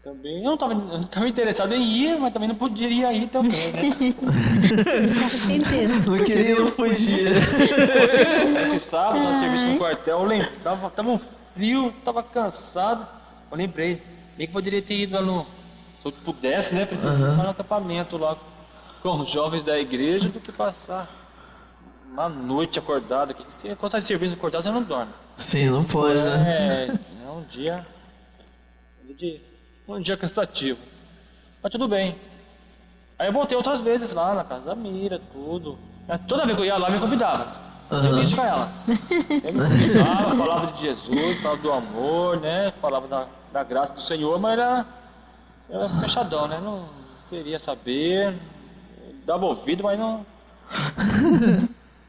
Também eu não tava interessado em ir, mas também não poderia ir também, né? Não queria, não podia. Esse sábado, no serviço no quartel, eu lembrava, tava um frio, tava cansado. Eu lembrei, bem que poderia ter ido lá se eu pudesse, né? Prefiro ficar no acampamento lá com os jovens da igreja do que passar uma noite acordado aqui. Porque quando sai de serviço acordado, você não dorme. Sim, não pode, né? É um dia cansativo. Mas tudo bem. Aí eu voltei outras vezes lá na casa da Mira, tudo. Mas toda vez que eu ia lá, me convidava. Eu ia com ela. Eu me convidava, falava de Jesus, falava do amor, né? Falava da graça do Senhor, mas era fechadão, né? Não queria saber. Dava ouvido, mas não.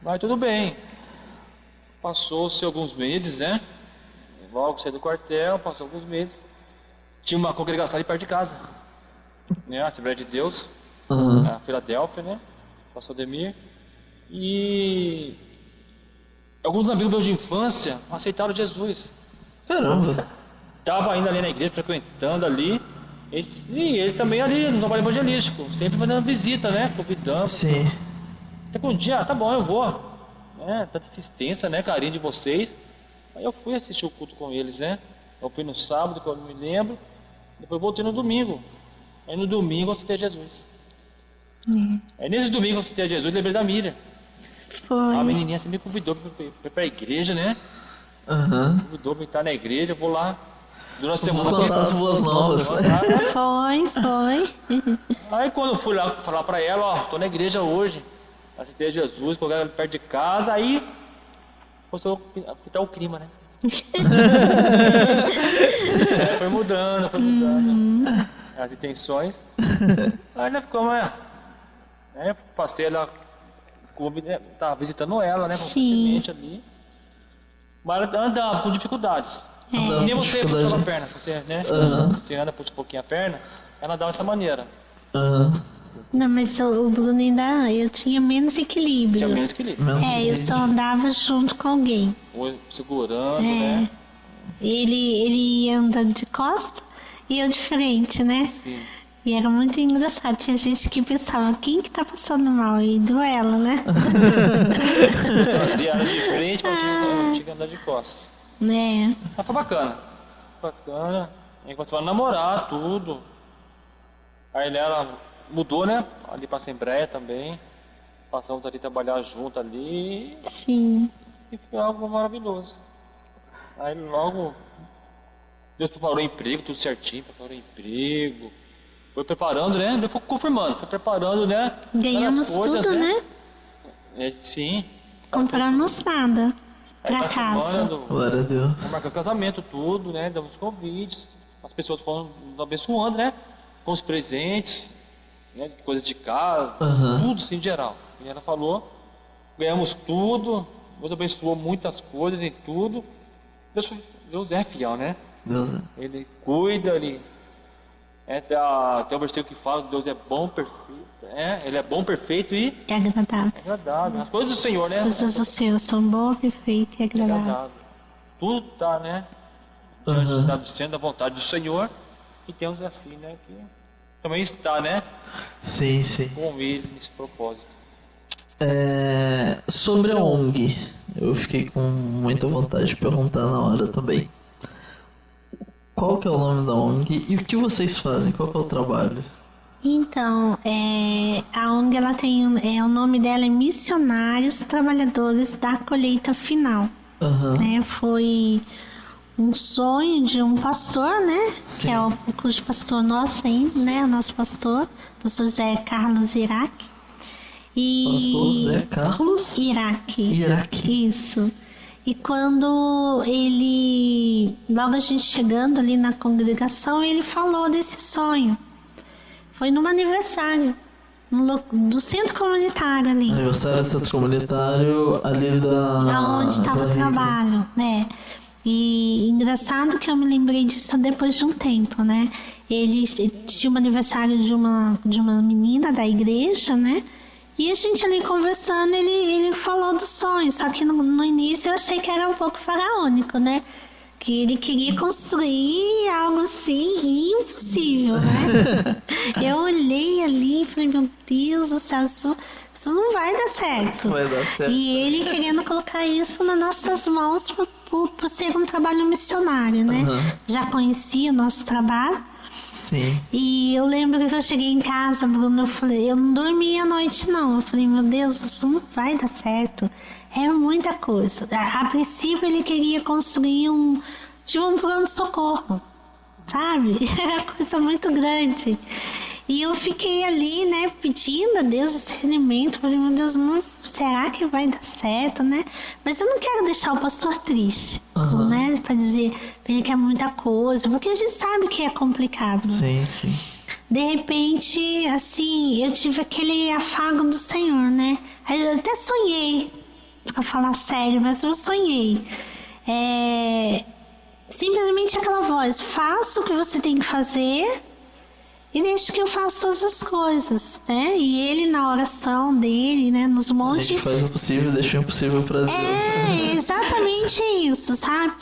Mas tudo bem. Passou-se alguns meses, né? Logo saí do quartel, passou alguns meses. Tinha uma congregação ali perto de casa, né? A Assembleia de Deus, a Filadélfia, né? Pastor Demir. E alguns amigos meus de infância aceitaram Jesus. Caramba. Tava ainda ali na igreja, frequentando ali. Eles também ali no trabalho evangelístico, sempre fazendo visita, né? Convidando. Sim. Até que um dia, tá bom, eu vou. Né? Tanta insistência, né? Carinho de vocês. Aí eu fui assistir o culto com eles, né? Eu fui no sábado, que eu não me lembro. Depois voltei no domingo. Aí no domingo eu citei Jesus. Aí nesse domingo eu citei Jesus, lembrei da Miriam. Foi. A menininha sempre me convidou pra ir pra igreja, né? Aham. Convidou pra estar na igreja, eu vou lá. Durante a Vou semana. contar as boas novas. Foi. Aí quando eu fui lá falar pra ela, ó, tô na igreja hoje. Aceitei Jesus, coloquei ela perto de casa, aí começou a fitar o clima, né? Foi mudando as intenções. Aí nós ficamos, passei ela, tava visitando ela, né? Constantemente ali. Mas ela andava com dificuldades. E nem você puxava a perna, você, né? Você anda, puxa um pouquinho a perna, ela andava dessa maneira. Não, mas o Bruno ainda, eu tinha menos equilíbrio. Tinha menos equilíbrio. Eu só andava junto com alguém. Ou segurando, né? Ele anda de costa e eu de frente, né? Sim. E era muito engraçado. Tinha gente que pensava, quem que tá passando mal? E doeu ela, né? Trazia ela de frente, mas tinha que andar de costas. Né? Mas foi bacana. Bacana. Aí começou a namorar, tudo. Aí ela mudou, né? Ali pra Assembleia também. Passamos ali a trabalhar junto ali. Sim. E foi algo maravilhoso. Aí logo Deus preparou o emprego, tudo certinho, preparou o emprego. Foi preparando, né? Deus foi confirmando, foi preparando, né? Ganhamos Várias coisas, tudo, né? Sim. Compramos nada Aí pra na semana casa. Glória a Deus. marcou casamento, tudo, né? Damos convites. As pessoas foram nos abençoando, né? Com os presentes, né? Coisas de casa, Aham. tudo assim, em geral. E ela falou, ganhamos tudo, Deus abençoou muitas coisas em tudo. Deus é fiel, né? Deus é. Ele cuida, ele... tem um versículo que fala que Deus é bom, perfeito. Ele é bom, perfeito e É agradável. agradável. As coisas do Senhor, As né? coisas do Senhor são boas, perfeitas e agradáveis. Agradável. Tudo tá, né? Aham. Está sendo a vontade do Senhor. E temos assim, né? Que também está, né? Sim, sim. Com ele nesse propósito. Sobre a ONG, eu fiquei com muita vontade de perguntar na hora também. Qual que é o nome da ONG e o que vocês fazem? Qual que é o trabalho? Então, a ONG, ela tem, o nome dela é Missionários Trabalhadores da Colheita Final. Aham. Né? Foi um sonho de um pastor, né? Sim. Que é o cujo pastor nosso ainda, né? O nosso pastor José Carlos Iraque. Pastor Zé Carlos Iraque. Isso. E quando logo a gente chegando ali na congregação, ele falou desse sonho. Foi num aniversário do centro comunitário ali. Aniversário do centro comunitário ali da... Aonde estava da o Rica. trabalho, né? E engraçado que eu me lembrei disso depois de um tempo, né? Ele tinha um aniversário de uma menina da igreja, né? E a gente ali conversando, ele falou do sonho. Só que no início eu achei que era um pouco faraônico, né? Que ele queria construir algo assim impossível, né? Eu olhei ali e falei, meu Deus do céu, isso não vai dar certo. Vai dar certo. E ele querendo colocar isso nas nossas mãos por ser um trabalho missionário, né? Uhum. Já conhecia o nosso trabalho. Sim. E eu lembro que eu cheguei em casa, Bruno, eu não dormi à noite não. Eu falei, meu Deus, isso não vai dar certo. É muita coisa. A princípio ele queria construir um pronto-socorro, sabe? Era uma coisa muito grande. E eu fiquei ali, né, pedindo a Deus discernimento. Falei, meu Deus, será que vai dar certo, né? Mas eu não quero deixar o pastor triste, né? Pra dizer pra ele que é muita coisa, porque a gente sabe que é complicado. Sim, sim. De repente, assim, eu tive aquele afago do Senhor, né? Aí eu até sonhei, pra falar sério, mas eu sonhei. Simplesmente aquela voz, faça o que você tem que fazer e deixa que eu faça todas as coisas, né? E ele na oração dele, né, nos A montes... gente faz o possível e deixa o impossível pra Deus. É exatamente isso, sabe?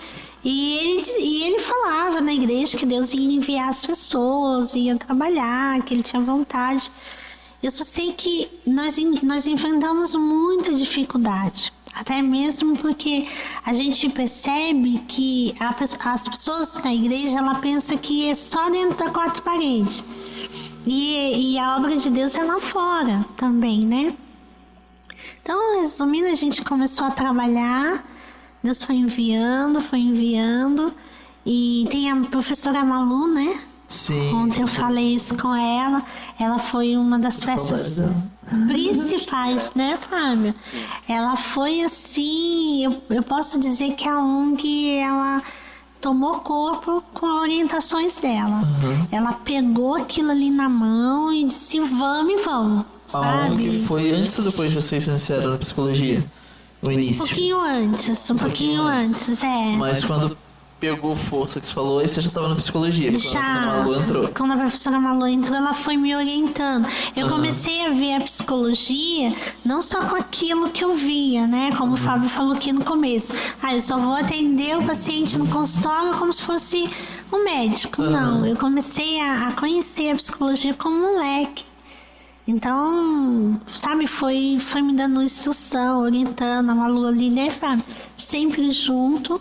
E ele falava na igreja que Deus ia enviar as pessoas, ia trabalhar, que ele tinha vontade. Eu só sei que nós enfrentamos muita dificuldade. Até mesmo porque a gente percebe que as pessoas na igreja, ela pensa que é só dentro das quatro paredes. E a obra de Deus é lá fora também, né? Então, resumindo, a gente começou a trabalhar, Deus foi enviando. E tem a professora Malu, né? Sim. Ontem eu falei isso com ela. Ela foi uma das peças principais, né, Fábio? Ela foi assim, eu posso dizer que a ONG, ela tomou corpo com orientações dela. Ela pegou aquilo ali na mão e disse, vamos, A sabe? ONG foi antes ou depois de vocês iniciaram na psicologia? O início? Um pouquinho antes, Mas quando pegou força que você falou, aí você já estava na psicologia. Quando a Malu entrou. Quando a professora Malu entrou, ela foi me orientando. Eu comecei a ver a psicologia não só com aquilo que eu via, né? Como o Fábio falou aqui no começo. Eu só vou atender o paciente no consultório como se fosse O médico, não. Eu comecei a conhecer a psicologia como um leque. Então, sabe, foi me dando instrução, orientando, a Malu ali, né, Fábio? Sempre junto.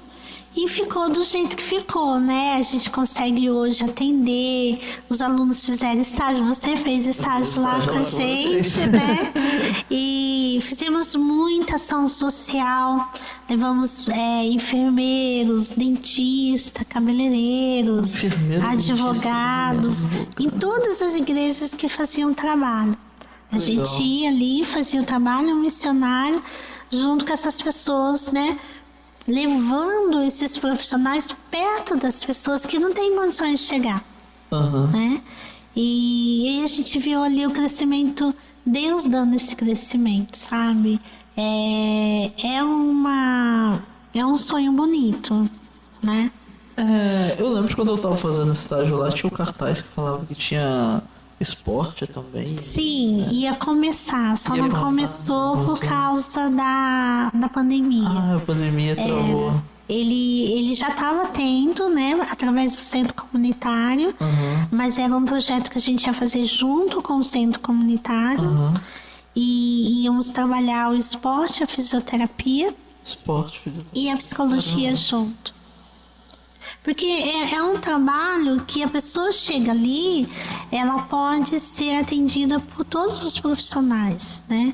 E ficou do jeito que ficou, né? A gente consegue hoje atender, os alunos fizeram estágio, você fez estágio lá com a gente, né? E fizemos muita ação social, levamos enfermeiros, dentistas, cabeleireiros, advogados, em todas as igrejas que faziam trabalho. A gente ia ali, fazia o trabalho missionário junto com essas pessoas, né? Levando esses profissionais perto das pessoas que não têm condições de chegar, né? E aí a gente viu ali o crescimento, Deus dando esse crescimento, sabe? É um sonho bonito, né? Eu lembro quando eu tava fazendo estágio lá, tinha o cartaz que falava que tinha esporte também. Sim, ia começar, só não começou por causa da pandemia. A pandemia travou. Ele já estava tendo, né, através do centro comunitário, mas era um projeto que a gente ia fazer junto com o centro comunitário e íamos trabalhar o esporte, a fisioterapia e a psicologia junto. Porque é um trabalho que a pessoa chega ali, ela pode ser atendida por todos os profissionais, né?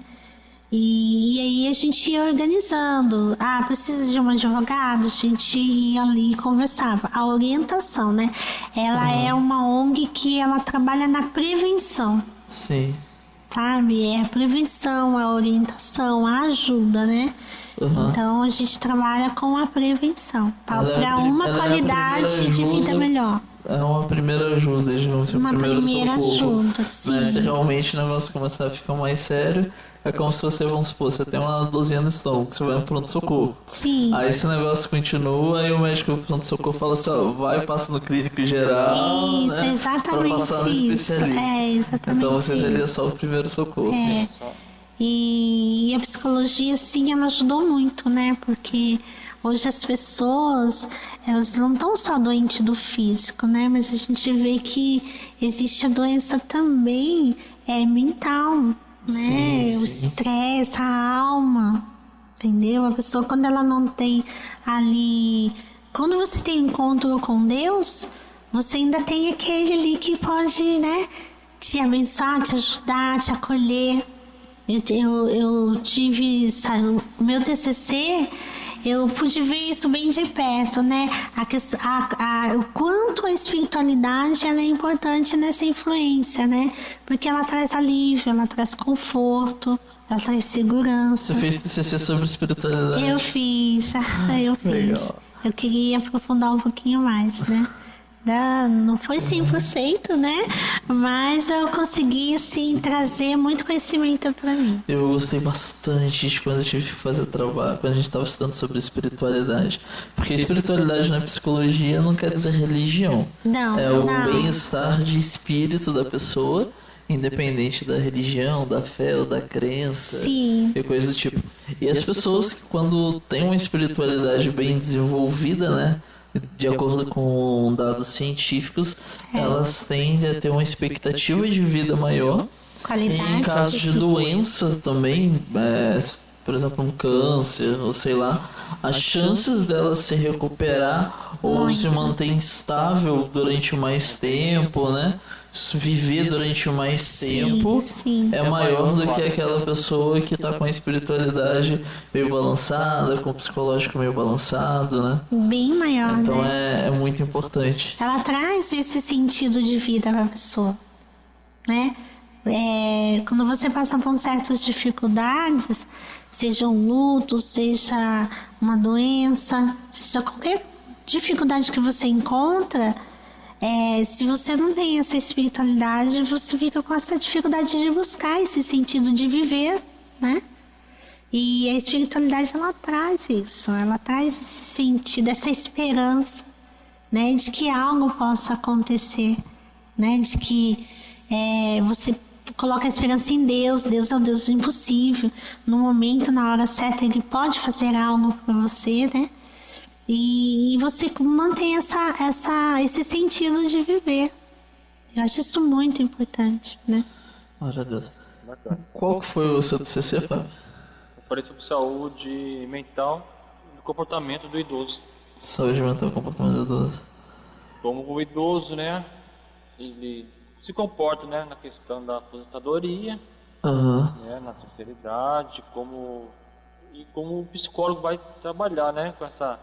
E aí a gente ia organizando. Precisa de um advogado? A gente ia ali e conversava. A orientação, né? Ela é uma ONG que ela trabalha na prevenção. Sim. Sabe? É a prevenção, a orientação, a ajuda, né? Então a gente trabalha com a prevenção para uma qualidade de vida melhor. É uma primeira ajuda, digamos assim, uma primeira socorro, ajuda, sim. Né? Se realmente o negócio começar a ficar mais sério, é como se você, vamos supor, você tem uma dorzinha no estômago, você vai no pronto-socorro. Sim. Aí esse negócio continua, aí o médico do pronto-socorro fala assim, vai, passa no clínico geral, isso, né? Exatamente pra passar no especialista. Exatamente então você seria só o primeiro socorro. E a psicologia, sim, ela ajudou muito, né? Porque hoje as pessoas, elas não estão só doentes do físico, né? Mas a gente vê que existe a doença também mental, né? Sim. O estresse, a alma, entendeu? A pessoa, quando ela não tem ali... Quando você tem encontro com Deus, você ainda tem aquele ali que pode, né? Te abençoar, te ajudar, te acolher. Eu tive, sabe, o meu TCC, eu pude ver isso bem de perto, né? O quanto a espiritualidade ela é importante nessa influência, né? Porque ela traz alívio, ela traz conforto, ela traz segurança. Você fez TCC sobre espiritualidade? Eu fiz. Legal. Eu queria aprofundar um pouquinho mais, né? Não foi 100%, né? Mas eu consegui, assim, trazer muito conhecimento para mim. Eu gostei bastante de quando eu tive que fazer trabalho, quando a gente estava estudando sobre espiritualidade. Porque espiritualidade na psicologia não quer dizer religião. Não, é o bem-estar de espírito da pessoa, independente da religião, da fé ou da crença. Sim. E coisa do tipo. E as pessoas que, quando têm uma espiritualidade bem desenvolvida, né? De acordo com dados científicos, elas tendem a ter uma expectativa de vida maior. Qualidade. E em caso de doença também, por exemplo, um câncer, ou sei lá, as chances dela se recuperar ou se manter estável durante mais tempo, né? Viver durante mais tempo é maior do que aquela pessoa que está com a espiritualidade meio balançada, com o psicológico meio balançado, né? Bem maior, então né? É muito importante. Ela traz esse sentido de vida para a pessoa, né? Quando você passa por certas dificuldades, seja um luto, seja uma doença, seja qualquer dificuldade que você encontra, se você não tem essa espiritualidade, você fica com essa dificuldade de buscar esse sentido de viver, né? E a espiritualidade, ela traz isso, ela traz esse sentido, essa esperança, né? De que algo possa acontecer, né? De que você coloca a esperança em Deus. Deus é o Deus do impossível. No momento, na hora certa, Ele pode fazer algo para você, né? E você mantém esse sentido de viver. Eu acho isso muito importante, né? Glória a Deus. Bacana. Qual que foi o seu TCC, Fábio? Eu falei sobre saúde mental e do comportamento do idoso. Saúde mental e comportamento do idoso. Como o idoso, né, ele se comporta, né, na questão da aposentadoria, Aham. né, na terceira idade, como o psicólogo vai trabalhar, né, com essa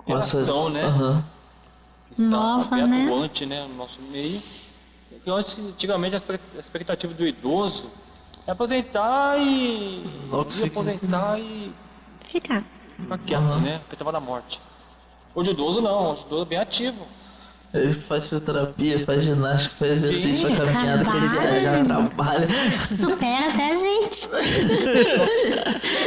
relação, né, Aham. que está Nova, bem né? atuante, né, no nosso meio. Porque antigamente a expectativa do idoso é aposentar Logo e se aposentar e Ficar. ficar quieto, né, porque estava da morte. Hoje o idoso não, hoje o idoso é bem ativo. Ele faz fisioterapia, faz ginástica, faz exercício, Sim. faz caminhada, que ele viaja, trabalha. Supera até a gente.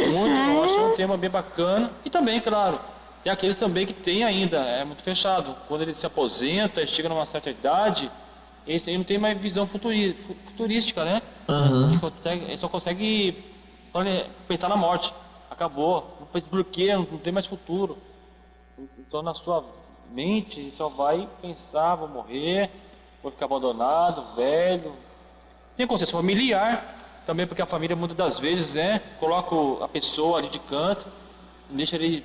Eu acho um tema bem bacana. E também, claro, tem aqueles também que tem ainda, é muito fechado. Quando ele se aposenta e chega numa certa idade, esse aí não tem mais visão futurística, né? Aham. Ele só consegue pensar na morte. Acabou. Não pensa por quê, não tem mais futuro. Então na sua mente só vai pensar, vou morrer, vou ficar abandonado, velho. Tem consciência familiar, também porque a família muitas das vezes coloca a pessoa ali de canto, não deixa ele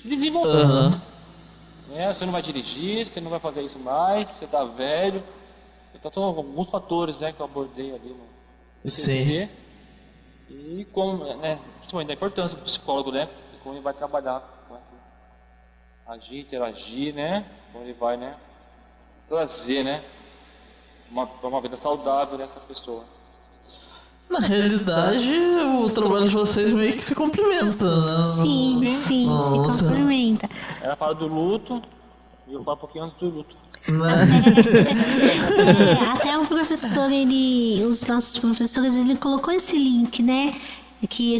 se desenvolver. Aham. Você não vai dirigir, você não vai fazer isso mais, você tá velho. Então são alguns fatores que eu abordei ali no Sim. TCC. E como, principalmente a importância do psicólogo, né? E como ele vai trabalhar com essa agir, interagir, né? Como ele vai, né? Trazer, né? Uma vida saudável dessa pessoa. Na realidade, o trabalho de vocês meio que se complementa, né? Sim, se Nossa. complementa. Ela fala do luto e eu falo um pouquinho antes do luto. Né? Até o professor, os nossos professores, ele colocou esse link, né? Que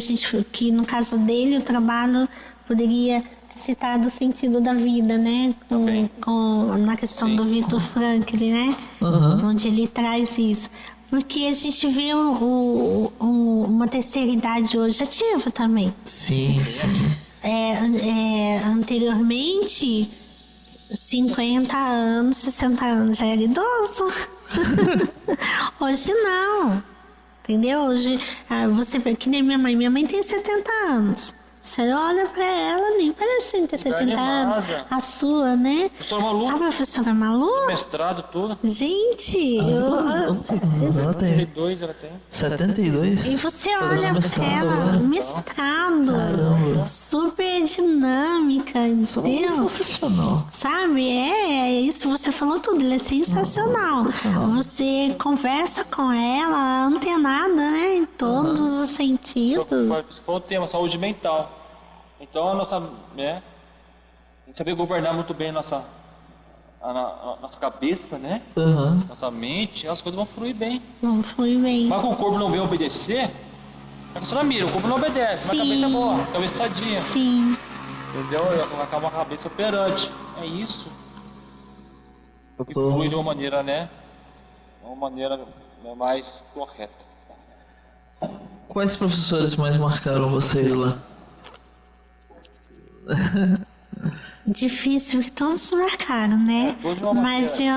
no caso dele, o trabalho poderia ter citado o sentido da vida, né? Na questão Sim. do Viktor Frankl, né? Aham. Onde ele traz isso. Porque a gente vê uma terceira idade hoje ativa também. Sim, sim. Anteriormente, 50 anos, 60 anos já era idoso. Hoje não. Entendeu? Hoje, que nem minha mãe tem 70 anos. Você olha pra ela, nem parece ter 70 anos. animada. A sua, né? Professor A maluco, professora Malu? mestrado, tudo. Gente, Ela tem 32 ela tem. 72? e você Fazendo olha pra mestrado ela, agora. mestrado, Caramba. super dinâmica, Isso é entendeu? sensacional. Sabe, é isso, você falou tudo, ele é sensacional. Sensacional. Você conversa com ela, antenada, né, em todos os sentidos. Foi o tema, saúde mental. Então a nossa, saber governar muito bem a nossa cabeça, né? Aham. Nossa mente, as coisas vão fluir bem. Não foi bem. Mas com o corpo não vem obedecer, a pessoa mira, o corpo não obedece, mas a cabeça é boa, a cabeça sadia. Sim, Entendeu? Acaba a cabeça operante. É isso. E tô- flui de uma maneira, uma maneira mais correta. Quais professores mais marcaram vocês lá? difícil, porque todos marcaram, né? Todos de uma Mas maneira,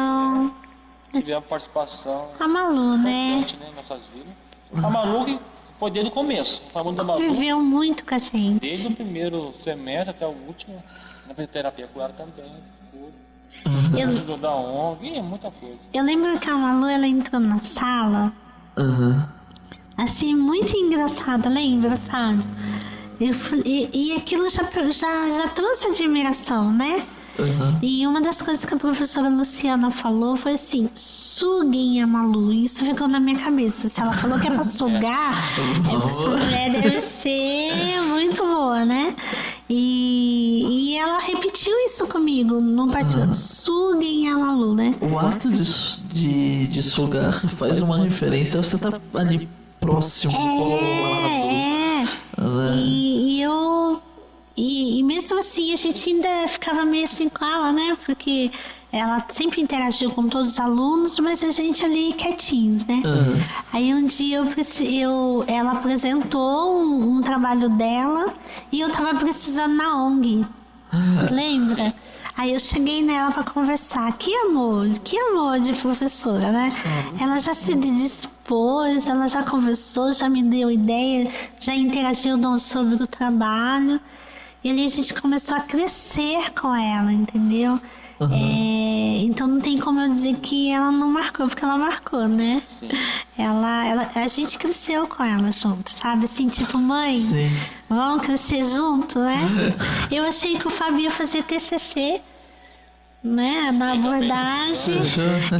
eu... Tivemos participação A Malu, né? importante, né, em nossas vidas. A Malu que foi desde o começo. Falando da Malu, Viveu muito com a gente. desde o primeiro semestre até o último, na fisioterapia com ela também. Eu, Ajudou da ONG, muita coisa. eu lembro que a Malu, ela entrou na sala, Aham. assim, muito engraçada, lembra, Fábio? E aquilo já trouxe admiração, né? Aham. E uma das coisas que a professora Luciana falou foi assim: suguem a Malu. Isso ficou na minha cabeça. Se ela falou que é pra sugar, é porque essa mulher deve ser muito boa, né? E ela repetiu isso comigo no partido. Suguem a Malu, né? O ato de sugar faz uma referência a você estar ali próximo, colado. E mesmo assim a gente ainda ficava meio assim com ela, né? Porque ela sempre interagiu com todos os alunos, mas a gente ali quietinhos, né? Aí um dia ela apresentou um trabalho dela e eu tava precisando na ONG. Lembra? Aí eu cheguei nela para conversar. Que amor de professora, né? Ela já se dispôs, ela já conversou, já me deu ideia, já interagiu sobre o trabalho. E ali a gente começou a crescer com ela, entendeu? Então não tem como eu dizer que ela não marcou, porque ela marcou, né? Sim. A gente cresceu com ela junto, sabe? Assim, tipo, mãe, Sim. vamos crescer junto, né? Eu achei que o Fábio ia fazer TCC, né? Na abordagem.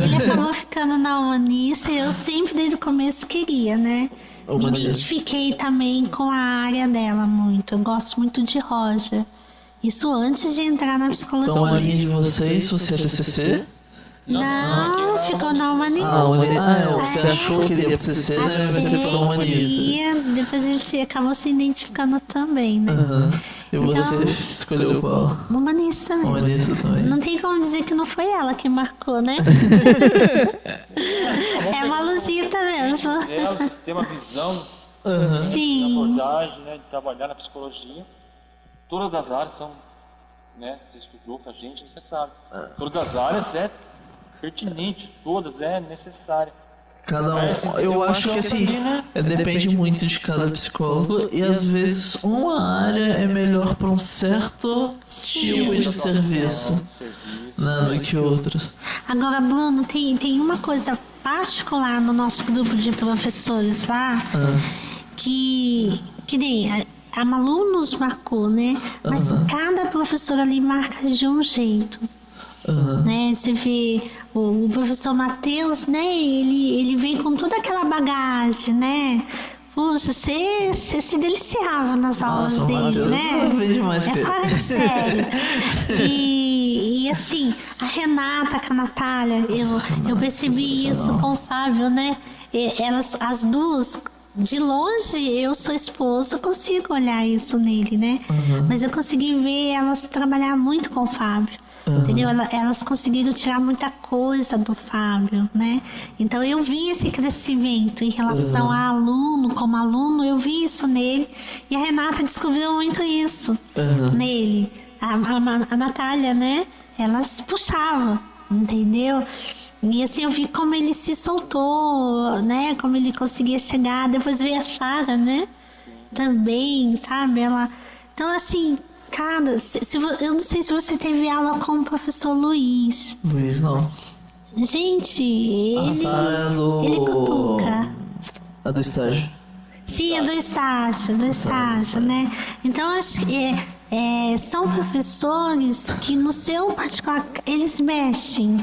Ele acabou ficando na humanista e eu sempre desde o começo queria, né? Me identifiquei também com a área dela muito. Eu gosto muito de Roger. Isso antes de entrar na psicologia. Então a linha de vocês, você é TCC? Não, ficou na humanista. Você achou que ele ia TCC, né? Você ficou na humanista. Depois ele acabou se identificando também, né? E você escolheu qual? Humanista mesmo. Humanista também. Não tem como dizer que não foi ela que marcou, né? É uma Luzita mesmo. Ela tem uma visão de Sim. abordagem, né, de trabalhar na psicologia. Todas as áreas são, né, você estudou com a gente, você sabe. Todas as áreas é pertinente, todas é necessária. Cada um, eu acho que assim, depende muito de cada psicólogo e às vezes uma área é melhor para um certo tipo de serviço, né, do que outras. Agora, Bruno, tem uma coisa particular no nosso grupo de professores lá, que nem a Malu nos marcou, né? Mas cada professor ali marca de um jeito. Né? Você vê o professor Matheus, né? Ele vem com toda aquela bagagem, né? Puxa, você se deliciava nas aulas dele, Matheus, né? eu vejo mais que... fora de série. E assim, a Renata com a Natália, eu percebi isso com o Fábio, né? Elas, as duas, de longe, eu sou esposa, eu consigo olhar isso nele, né? Mas eu consegui ver elas trabalhar muito com o Fábio. Entendeu? Elas conseguiram tirar muita coisa do Fábio, né? Então eu vi esse crescimento em relação a aluno, como aluno, eu vi isso nele. E a Renata descobriu muito isso nele. A Natália, né? Elas puxavam, entendeu? E assim eu vi como ele se soltou, né? Como ele conseguia chegar. Depois veio a Sara, né? Também, sabe? Então assim, cara, eu não sei se você teve aula com o professor Luiz. Luiz não. Gente, ele cutuca. A do estágio. Sim, é do estágio, né? Então, acho que são professores que no seu particular, eles mexem,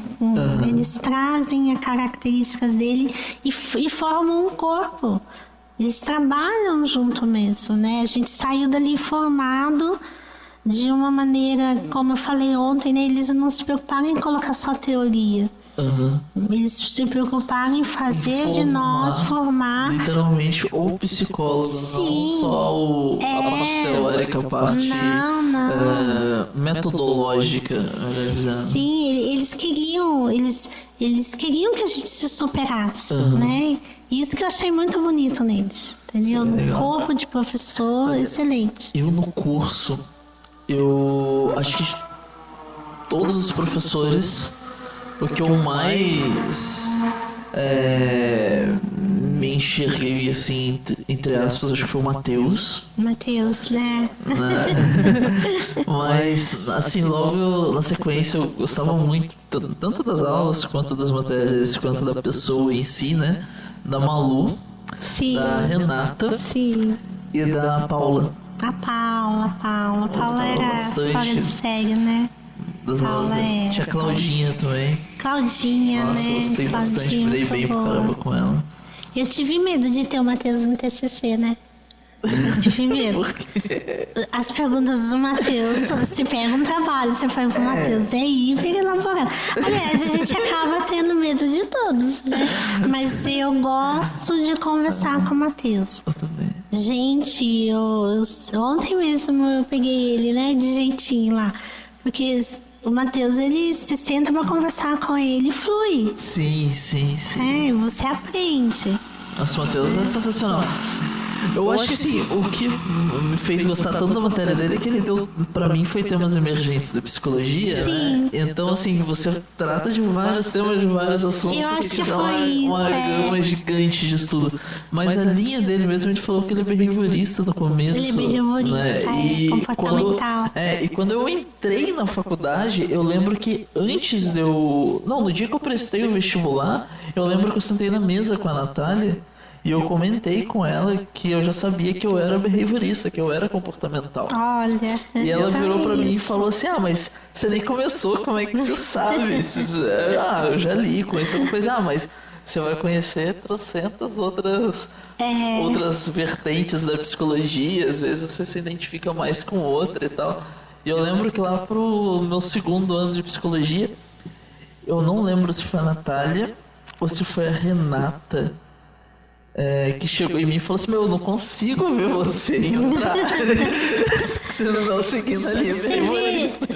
eles trazem as características dele e formam um corpo. Eles trabalham junto mesmo, né? A gente saiu dali formado de uma maneira, como eu falei ontem, né? Eles não se preocuparam em colocar só teoria. Eles se preocuparam em fazer de nós formar literalmente o psicólogo, Sim. não só a parte teórica, a parte metodológica, melhor dizendo. Sim, eles queriam que a gente se superasse, né? Isso que eu achei muito bonito neles, entendeu? No corpo de professor, excelente. Eu no curso, eu acho que todos os professores, o que eu mais me enxerguei assim, entre aspas, acho que foi o Matheus. Matheus, né? Mas assim, logo na sequência eu gostava muito tanto das aulas quanto das matérias, quanto da pessoa em si, né? Da Malu, Sim. da Renata Sim. e da Paula. A Paula era bastante fora de série, né? Das aulas. Tinha a Claudinha também. Claudinha, Nossa, né? gostei bastante, Claudinha, me dei bem pra caramba com ela. Eu tive medo de ter o Matheus no TCC, né? Eu tive medo. Por quê? As perguntas do Matheus, se pega um trabalho, você fala pro Matheus, é hiper elaborado. Aliás, a gente acaba tendo medo de todos, né? Mas eu gosto de conversar com o Matheus. Eu também. Gente, ontem mesmo eu peguei ele, né, de jeitinho lá. Porque o Matheus, ele se senta pra conversar com ele e flui. Sim, sim, sim. Você aprende. Nossa, o Matheus é sensacional. Eu acho que assim, o que me fez gostar tanto da matéria dele é que ele deu, pra mim, foi temas emergentes da psicologia, Sim. né? Então, assim, você trata de vários temas, de vários assuntos, Eu acho que dá foi uma isso, gama gigante de estudo. Mas a linha dele mesmo, a gente falou que ele é behaviorista no começo. Ele é behaviorista, né? comportamental. E quando eu entrei na faculdade, eu lembro que antes de eu... Não, no dia que eu prestei o vestibular, eu lembro que eu sentei na mesa com a Natália e eu comentei com ela que eu já sabia que eu era behaviorista, que eu era comportamental. Olha. E ela virou pra mim e isso. falou assim, mas você nem começou, como é que você sabe? Eu já li, conheço alguma coisa. Mas você vai conhecer trocentas outras vertentes da psicologia, às vezes você se identifica mais com outra e tal. E eu lembro que lá pro meu 2º ano de psicologia, eu não lembro se foi a Natália ou se foi a Renata, que chegou em mim e falou assim, eu não consigo ver você entrar. Você não tá seguindo a linha behaviorista.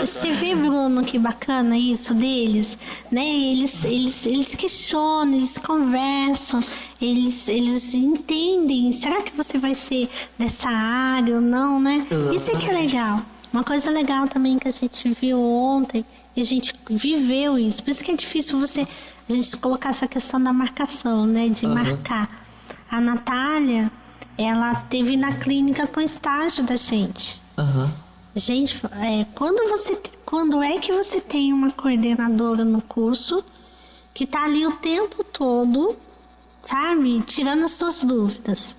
Você vê, Bruno, que bacana isso deles, né? Eles questionam, eles conversam, eles entendem. Será que você vai ser dessa área ou não, né? Exatamente. Isso é que é legal. Uma coisa legal também que a gente viu ontem, e a gente viveu isso. Por isso que é difícil a gente colocar essa questão da marcação, né? De marcar. A Natália, ela teve na clínica com estágio da gente. Gente, quando é que você tem uma coordenadora no curso que tá ali o tempo todo, sabe? Tirando as suas dúvidas.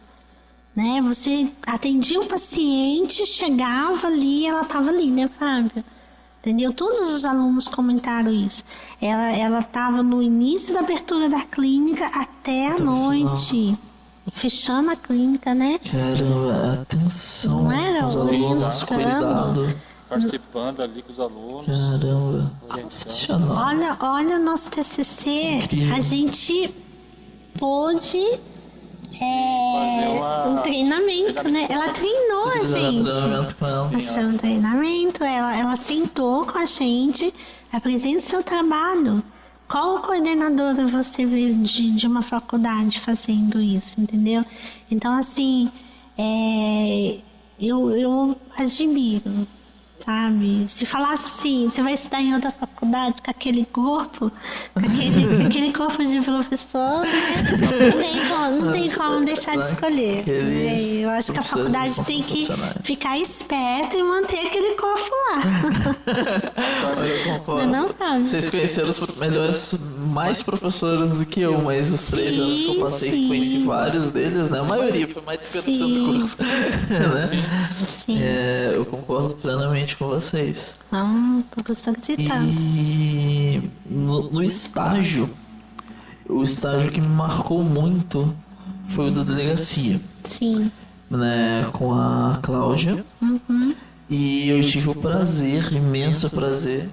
Né? Você atendia o paciente, chegava ali, ela tava ali, né, Fábio? Entendeu? Todos os alunos comentaram isso. Ela estava no início da abertura da clínica até a noite. Fechando a clínica, né? Caramba, atenção. Não era os alunos, orientando. cuidado. Participando ali com os alunos. Caramba, sensacional. Olha o nosso TCC. Incrível. A gente pôde um treinamento, né? Ela treinou a Fizeram gente. treinamento com ela. Fazer um treinamento, ela sentou com a gente, apresenta seu trabalho. Qual coordenadora você vê de uma faculdade fazendo isso, entendeu? Então, assim, eu admiro, sabe? Se falasse assim, você vai estudar em outra faculdade com aquele corpo, com aquele corpo de professor, né? Não tem como deixar de escolher. Né? Eu acho que a faculdade tem que ficar esperta e manter aquele corpo lá. Eu concordo. Não, Fábio? Vocês conheceram os melhores, mais professores do que eu, mas os 3 anos que eu passei, sim. conheci vários deles, né? A maioria, foi mais de 50% do curso. né? Sim. Eu concordo plenamente com vocês. Professores e tanto. E no estágio, o estágio que me marcou muito foi o da delegacia, Sim. né? Com a Cláudia. E eu tive o prazer, imenso prazer,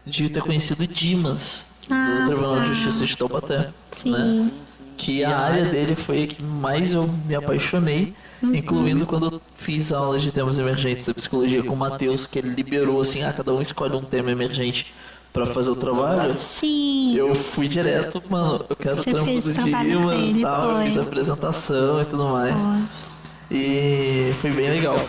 de ter conhecido o Dimas, do Tribunal de Justiça de Taubaté. Sim. Né? Que a área dele foi a que mais eu me apaixonei, incluindo quando eu fiz aulas de temas emergentes da psicologia com o Matheus, que ele liberou assim, cada um escolhe um tema emergente pra fazer o trabalho. Sim. Eu fui direto, mano, eu quero o Você trampo fez do trabalho com Dimas ele, e tal, eu foi. fiz a apresentação e tudo mais. E foi bem legal.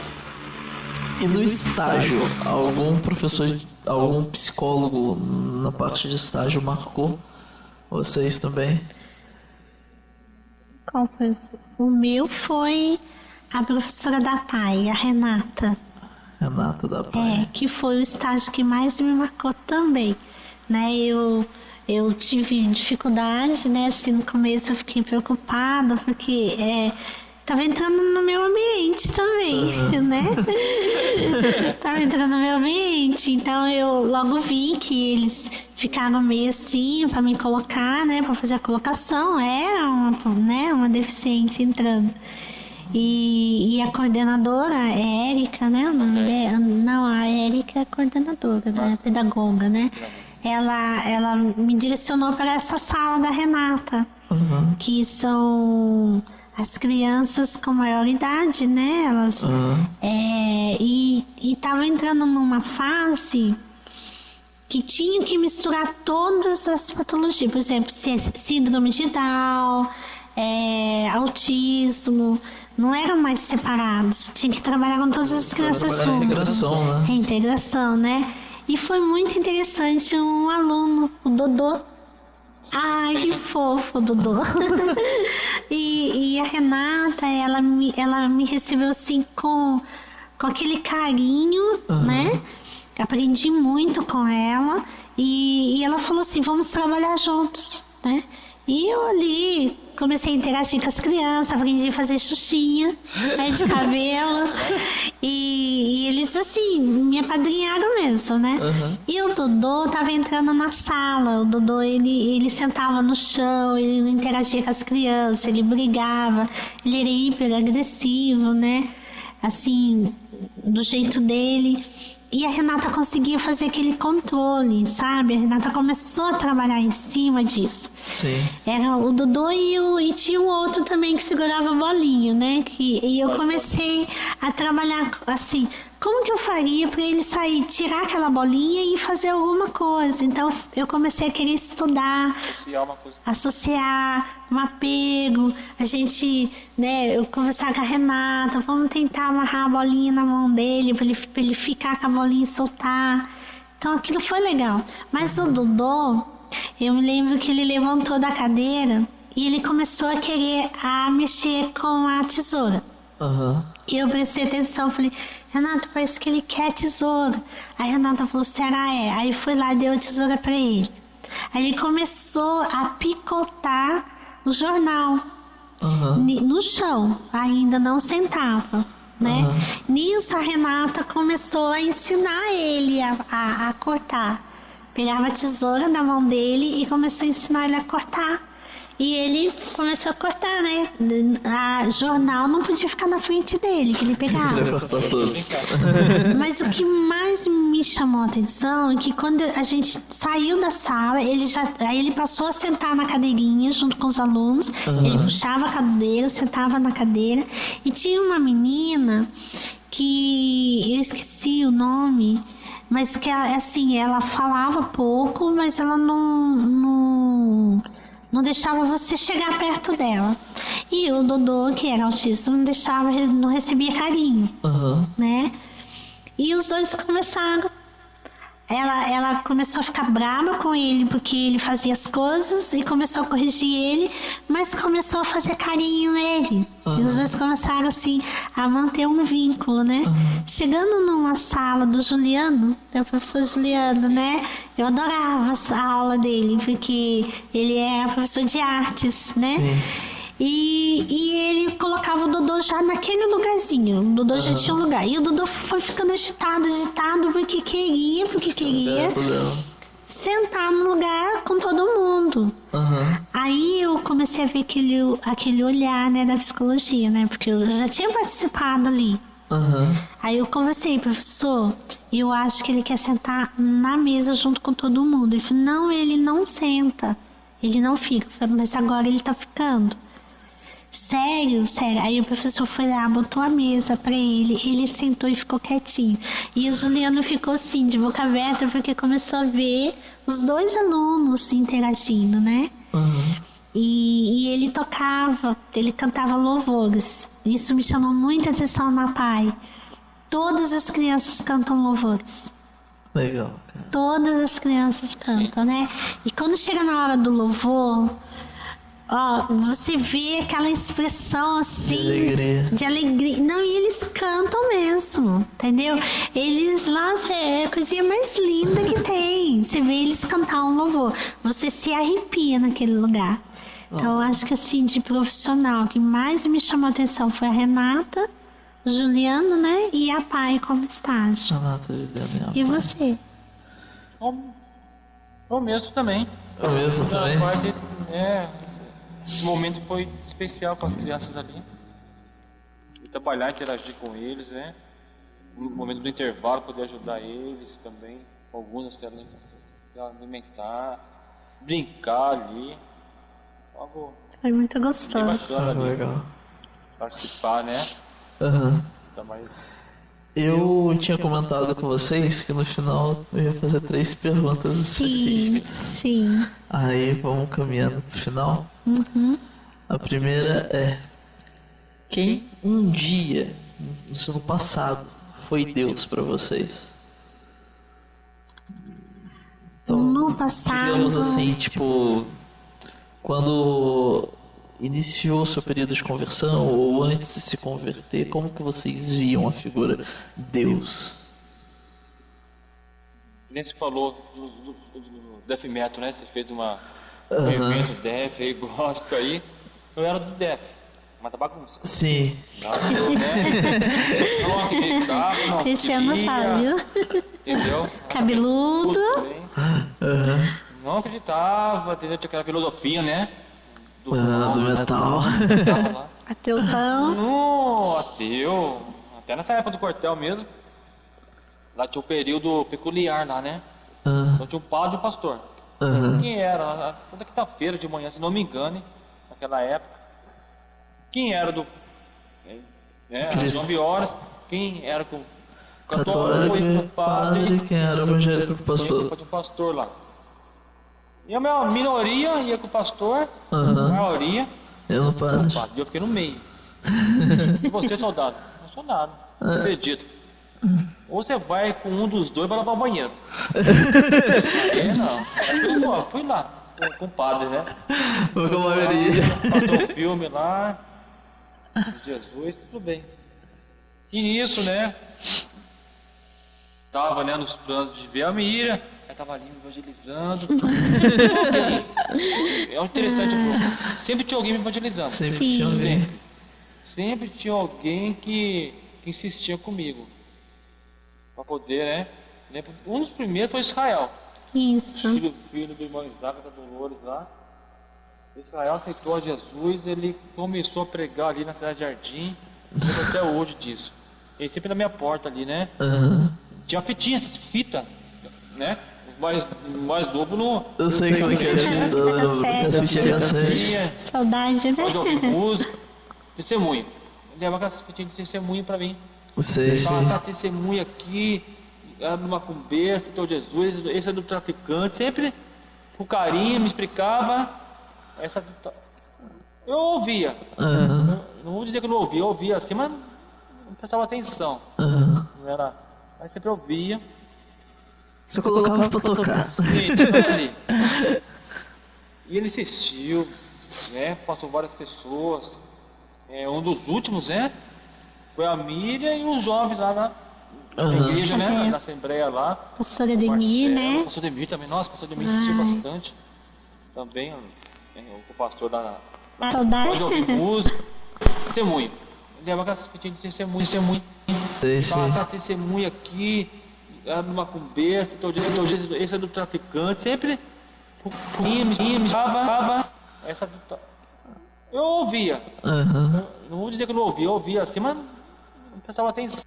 E no estágio, algum professor, algum psicólogo na parte de estágio marcou vocês também? Qual foi? O meu foi a professora da PAI, a Renata. Renata da Pai. Que foi o estágio que mais me marcou também, né? Eu tive dificuldade, né? Assim, no começo eu fiquei preocupada, porque tava entrando no meu ambiente também, né? Tava entrando no meu ambiente, então eu logo vi que eles ficaram meio assim pra me colocar, né? Pra fazer a colocação, era uma deficiente entrando. E a coordenadora, a Érica, né? O nome dela? Não, a Érica é a coordenadora, né? A pedagoga, né? Ela me direcionou para essa sala da Renata, que são as crianças com maior idade, né? Elas e estavam entrando numa fase que tinham que misturar todas as patologias, por exemplo, síndrome de Down, autismo, não eram mais separados, tinha que trabalhar com todas as crianças juntas. Integração, né? Integração, né? E foi muito interessante um aluno, o Dodô. Ai, que fofo, o Dodô. e a Renata, ela me recebeu assim com aquele carinho, né? Aprendi muito com ela e ela falou assim, vamos trabalhar juntos, né? E eu ali comecei a interagir com as crianças, aprendi a fazer xuxinha, né, de cabelo. E eles, assim, me apadrinharam mesmo, né? E o Dodô tava entrando na sala. O Dodô, ele sentava no chão, ele não interagia com as crianças, ele brigava, ele era hiper agressivo, né? Assim, do jeito dele. E a Renata conseguia fazer aquele controle, sabe? A Renata começou a trabalhar em cima disso. Sim. Era o Dodô e tinha um outro também que segurava a bolinha, né? E eu comecei a trabalhar assim, como que eu faria para ele sair, tirar aquela bolinha e fazer alguma coisa? Então eu comecei a querer estudar, associar um apego, a gente, né, eu conversar com a Renata, vamos tentar amarrar a bolinha na mão dele para ele ficar com a bolinha e soltar. Então aquilo foi legal. Mas o Dodô, eu me lembro que ele levantou da cadeira e ele começou a querer mexer com a tesoura. E eu prestei atenção, falei, Renata, parece que ele quer tesoura. Aí a Renata falou, será é? Aí foi lá e deu a tesoura pra ele. Aí ele começou a picotar o jornal no chão, ainda não sentava, né? Nisso a Renata começou a ensinar ele a cortar. Pegava a tesoura na mão dele e começou a ensinar ele a cortar. E ele começou a cortar, né? A jornal não podia ficar na frente dele, que ele pegava. Mas o que mais me chamou a atenção é que quando a gente saiu da sala, aí ele passou a sentar na cadeirinha junto com os alunos. Ele puxava a cadeira, sentava na cadeira. E tinha uma menina que eu esqueci o nome, mas que assim, ela falava pouco, mas ela não deixava você chegar perto dela. E o Dodô, que era autista, não recebia carinho, né? E os dois começaram. Ela começou a ficar brava com ele porque ele fazia as coisas e começou a corrigir ele, mas começou a fazer carinho nele. E os dois começaram assim a manter um vínculo, né? Chegando numa sala do Juliano, do professor Juliano, né? Eu adorava a aula dele porque ele é professor de artes, né? E ele colocava o Dodô já naquele lugarzinho. O Dodô já tinha um lugar. E o Dodô foi ficando agitado porque queria sentar no lugar com todo mundo. Aí eu comecei a ver aquele olhar, né, da psicologia, né? Porque eu já tinha participado ali. Aí eu conversei, professor, eu acho que ele quer sentar na mesa junto com todo mundo. Ele falou, não, ele não senta. Ele não fica. Eu falei, mas agora ele tá ficando. Sério. Aí o professor foi lá, botou a mesa pra ele, ele sentou e ficou quietinho. E o Juliano ficou assim, de boca aberta, porque começou a ver os dois alunos interagindo, né? E ele ele cantava louvores. Isso me chamou muita atenção na PAI. Todas as crianças cantam louvores. Legal, cara. Todas as crianças cantam, né? E quando chega na hora do louvor, você vê aquela expressão assim de alegria. Não, e eles cantam mesmo, entendeu? Eles lá, é a coisinha mais linda que tem. Você vê eles cantar um louvor, você se arrepia naquele lugar. Então eu acho que assim, de profissional, o que mais me chamou a atenção foi a Renata, o Juliano, né? E a PAI como estágio. Renata, Juliano e você? Eu mesmo também. Eu mesmo também. Esse momento foi especial com as crianças ali. E trabalhar, interagir com eles, né? No momento do intervalo, poder ajudar eles também. Algumas se alimentar, brincar ali. Algo foi muito gostoso. bacana ali. Legal. Participar, né? Aham. Tá mais Eu tinha comentado com vocês que no final eu ia fazer 3 perguntas Sim, específicas. sim. Aí vamos caminhando pro final. A primeira é: quem um dia, isso no passado, foi Deus pra vocês? Então, No digamos passado, assim, tipo, quando iniciou seu período de conversão ou antes de se converter, como que vocês viam a figura Deus? Nem se falou do Death Metal, né? Você fez um Aham. evento Death aí, gosto aí. Eu era do Death, mas da bagunça. Sim. Não, eu, né? Não acreditava, não esse ano queria, Fábio. entendeu? Cabeludo. Tudo bem. Aham. Não acreditava, entendeu? Tinha aquela filosofia, né? Do Ah, do metal. tava lá. Ateuzão. No ateu, até nessa época do quartel mesmo, lá tinha um período peculiar lá, né? Ah, Então tinha um padre e um pastor. aham. Quem era? Toda quinta-feira de manhã, se não me engano, naquela época. Quem era do. Né, às Cristo. 9 horas, quem era com o Católico católico e e o padre, quem era evangélico com o pastor. tinha um pastor lá. E a minha minoria ia com o pastor, a Aham. maioria Eu no com o padre. padre. E eu fiquei no meio. E você, soldado? Não sou nada, não acredito. Ou você vai com um dos dois para lavar o banheiro. Aí não. Aí fui lá com o padre, né? Foi com a maioria. Passou o filme lá, Jesus, tudo bem. E nisso, né? Tava, né, nos planos de ver a Miriam, aí tava ali evangelizando. É interessante, pô. Sempre tinha alguém me evangelizando. Sempre Sim. tinha alguém. Sempre. Sempre tinha alguém que insistia comigo. Pra poder, né? Lembro, um dos primeiros foi Israel. Isso. Filho do irmão Isaac da Dolores lá. Israel aceitou a Jesus, ele começou a pregar ali na cidade de Jardim. Lembro até hoje disso. Ele sempre na minha porta ali, né? Aham. Tinha fitinha, essas fitas, né? Os mais novo no. Eu sei como é que é. Eu lembro. Essa ficha cassete. Tinha, Saudade, né? pode ouvir música. Testemunho. Ele levava aquelas fitinhas de testemunho pra mim. Sei, sei. Essa testemunha aqui, era do macumbeiro, aceitou Jesus, esse é do traficante. Sempre com carinho, me explicava. Essa. Eu ouvia. Aham. Não vou dizer que eu não ouvia, eu ouvia assim, mas não prestava atenção. Aham. Não era. Mas sempre ouvia. Você colocava pra tocar. Sim, tava ali. E ele insistiu, né? Passou várias pessoas. Um dos últimos, né? Foi a Miriam e os jovens lá na Aham. igreja, né? Até. Na assembleia lá. Pastor Ademir, Marcelo, né? pastor Demir também. Nossa, pastor Demir insistiu bastante. Também, o pastor da. Saudade. Pode ouvir música. Testemunho. Ele leva aquelas fitinhas de testemunho. Sei, sei. Essa testemunha aqui, era do macumbeiro, Jesus, esse é do traficante. Sempre me falava. Essa eu ouvia. Aham. Não vou dizer que eu não ouvia, eu ouvia assim, mas não prestava atenção.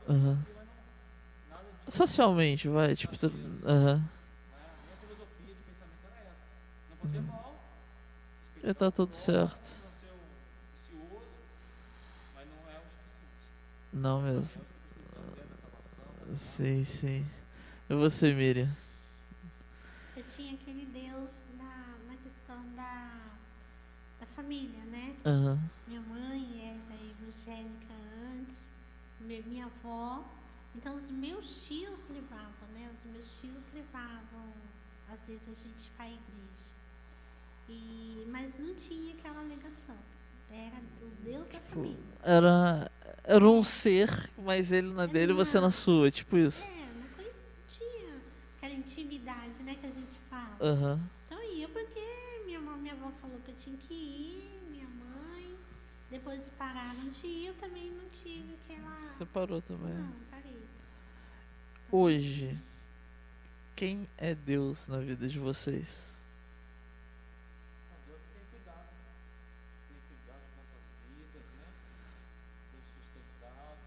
Aham. Socialmente, vai, tipo. Aham. Já tá tudo certo. Não mesmo. Sim, sim. E você, Miriam? Eu tinha aquele Deus na questão da família, né? Aham. Minha mãe era evangélica antes, minha avó. Então os meus tios levavam, né? Os meus tios levavam, às vezes, a gente para a igreja. Mas não tinha aquela negação. Era o Deus da família. Era um ser, mas ele na dele e você na sua, tipo isso. Uma coisa não tinha aquela intimidade, né, que a gente fala. Aham. Então ia porque minha avó falou que eu tinha que ir, minha mãe. Depois pararam de ir, eu também não tive aquela. Você parou também. Não, parei. Hoje, quem é Deus na vida de vocês? Deus tem cuidado das nossas vidas, né? Tem sustentado.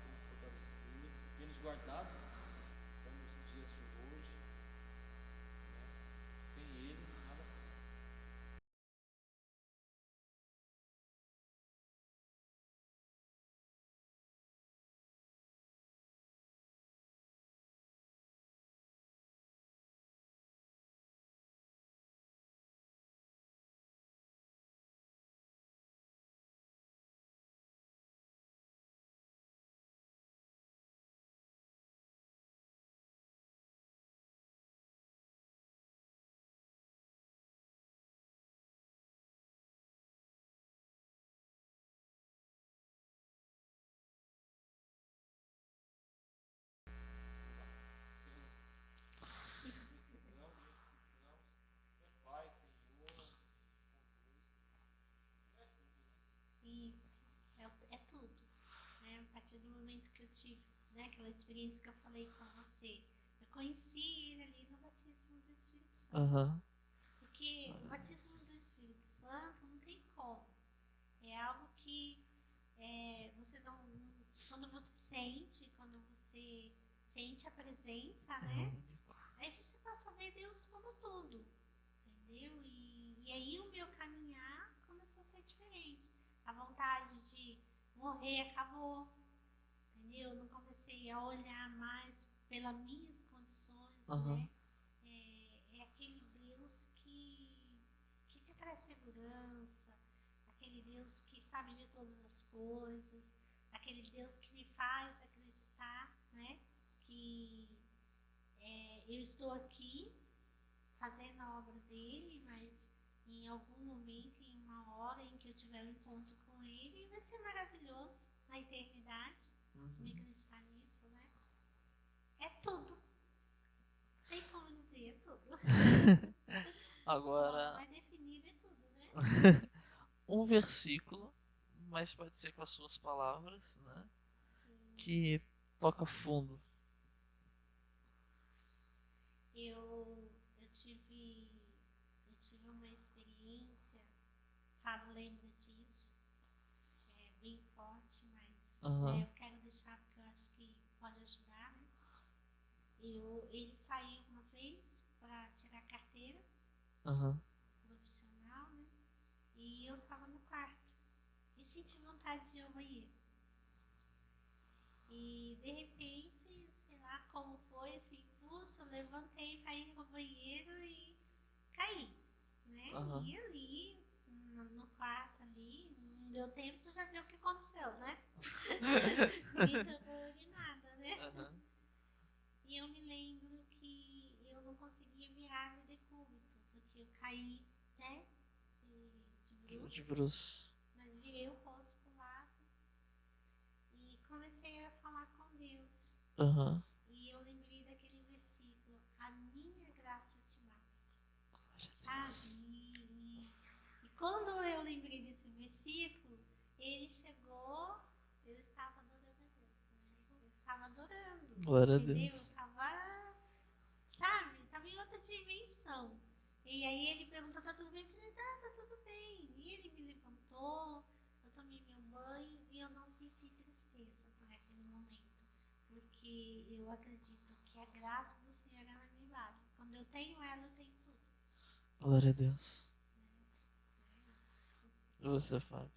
partir do momento que eu tive, né, aquela experiência que eu falei com você, eu conheci ele ali no batismo do Espírito Santo. Aham. Porque o batismo do Espírito Santo não tem como. É algo que você não. Quando você sente a presença, né? Aí você passa a ver Deus como tudo. Entendeu? E aí o meu caminhar começou a ser diferente. A vontade de morrer acabou. Entendeu? Eu não comecei a olhar mais pelas minhas condições, Aham. né? É aquele Deus que te traz segurança, aquele Deus que sabe de todas as coisas, aquele Deus que me faz acreditar, né? Que eu estou aqui fazendo a obra dele, mas em algum momento, em uma hora em que eu tiver um encontro com ele, vai ser maravilhoso na eternidade. Se me acreditar nisso, né? É tudo. Tem como dizer, é tudo. Agora, Mais definido é tudo, né? um versículo, mas pode ser com as suas palavras, né? Sim. Que toca fundo. Eu tive uma experiência, Fábio lembra disso, é bem forte, mas Aham. eu quero deixar porque eu acho que pode ajudar, né? Ele saiu uma vez para tirar a carteira Aham. profissional, né? E eu tava no quarto e senti vontade de ir ao banheiro. E de repente, sei lá como foi esse impulso, eu levantei para ir ao banheiro e caí, né? Aham. E ali, no quarto ali, não deu tempo, já viu o que aconteceu, né? Ninguém tocou em nada, né? Aham. E eu me lembro que eu não conseguia virar de decúbito, porque eu caí, né? De De bruços, bruços. mas virei o rosto pro lado e comecei a falar com Deus. Aham. E eu lembrei daquele versículo, a minha graça te basta, Glória a sabe? Deus. E quando eu lembrei desse versículo, ele chegou, eu estava adorando a Deus, né? Eu estava adorando, Glória a entendeu? Eu Deus. estava, sabe, estava em outra dimensão. E aí ele perguntou, tá tudo bem? Eu falei, tá tudo bem. E ele me levantou, eu tomei meu banho e eu não senti tristeza por aquele momento. Porque eu acredito que a graça do Senhor ela me basta. Quando eu tenho ela, eu tenho tudo. Glória a Deus. E você, Fábio?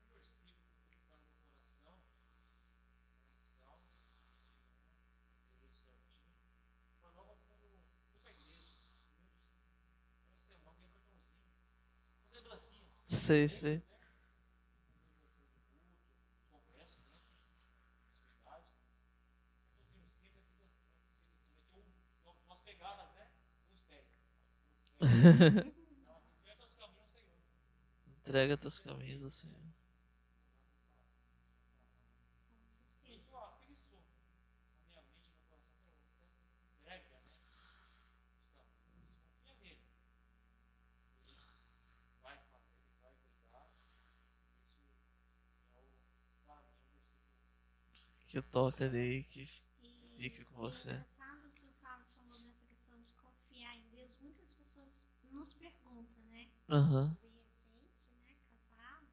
Um versículo que fica no meu coração, em Salmos, eu certinho, falava quando fui pra igreja, uma semana, ganhei cartãozinho, com lembrancinhas. Sei, sei. Congressos, né? Cidade. Cartãozinho simples, assim, eu posso pegar, mas nos pés. Ela entrega os caminhos ao Senhor. Entrega teus caminhos ao Senhor. Então, aquele som na minha mente e no meu coração, entrega, né? Os caminhos, confia nele. Ele vai fazer, ele vai cuidar. Isso é o, sabe, é um versículo. Que toca ali, que E fica com é você. engraçado que o Fábio falou nessa questão de confiar em Deus. Muitas pessoas nos perguntam, né? Aham. Vê a gente, né, casado,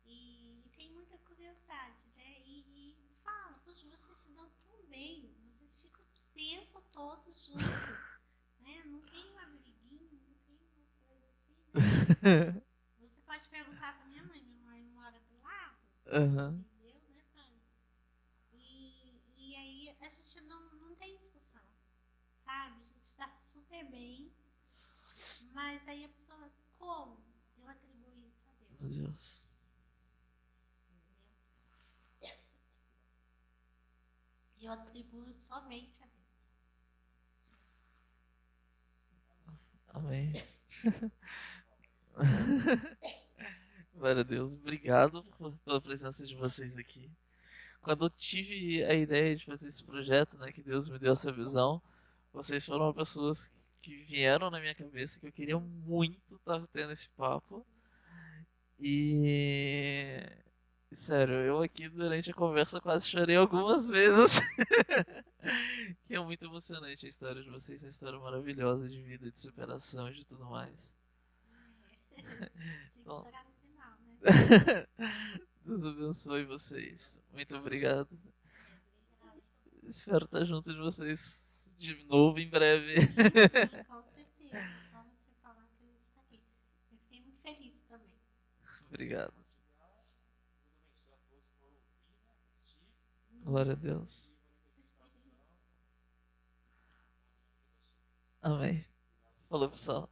e tem muita curiosidade, né? E fala, poxa, vocês se dão tão bem, vocês ficam o tempo todo juntos, né? Não tem uma briguinha, não tem uma coisa assim, né? Você pode perguntar pra minha mãe mora do lado, Aham. entendeu, né, Fábio? E aí a gente não tem discussão, sabe? A gente está super bem, mas aí a pessoa, como? Eu atribuo isso a Meu Deus. Deus. Entendeu? Eu atribuo somente a Deus. Amém. Glória a Deus. Obrigado pela presença de vocês aqui. Quando eu tive a ideia de fazer esse projeto, né, que Deus me deu essa visão, vocês foram pessoas que vieram na minha cabeça, que eu queria muito estar tendo esse papo. E Sério, eu aqui durante a conversa quase chorei algumas vezes. Que é muito emocionante a história de vocês, uma história maravilhosa de vida, de superação e de tudo mais. Tinha que Então, chorar no final, né? Deus abençoe vocês. Muito obrigado. Espero estar junto de vocês de novo em breve. Sim, com certeza. Só você falar que a gente tá aqui. Eu fiquei muito feliz também. Obrigado. Glória a Deus. Amém. Falou, pessoal.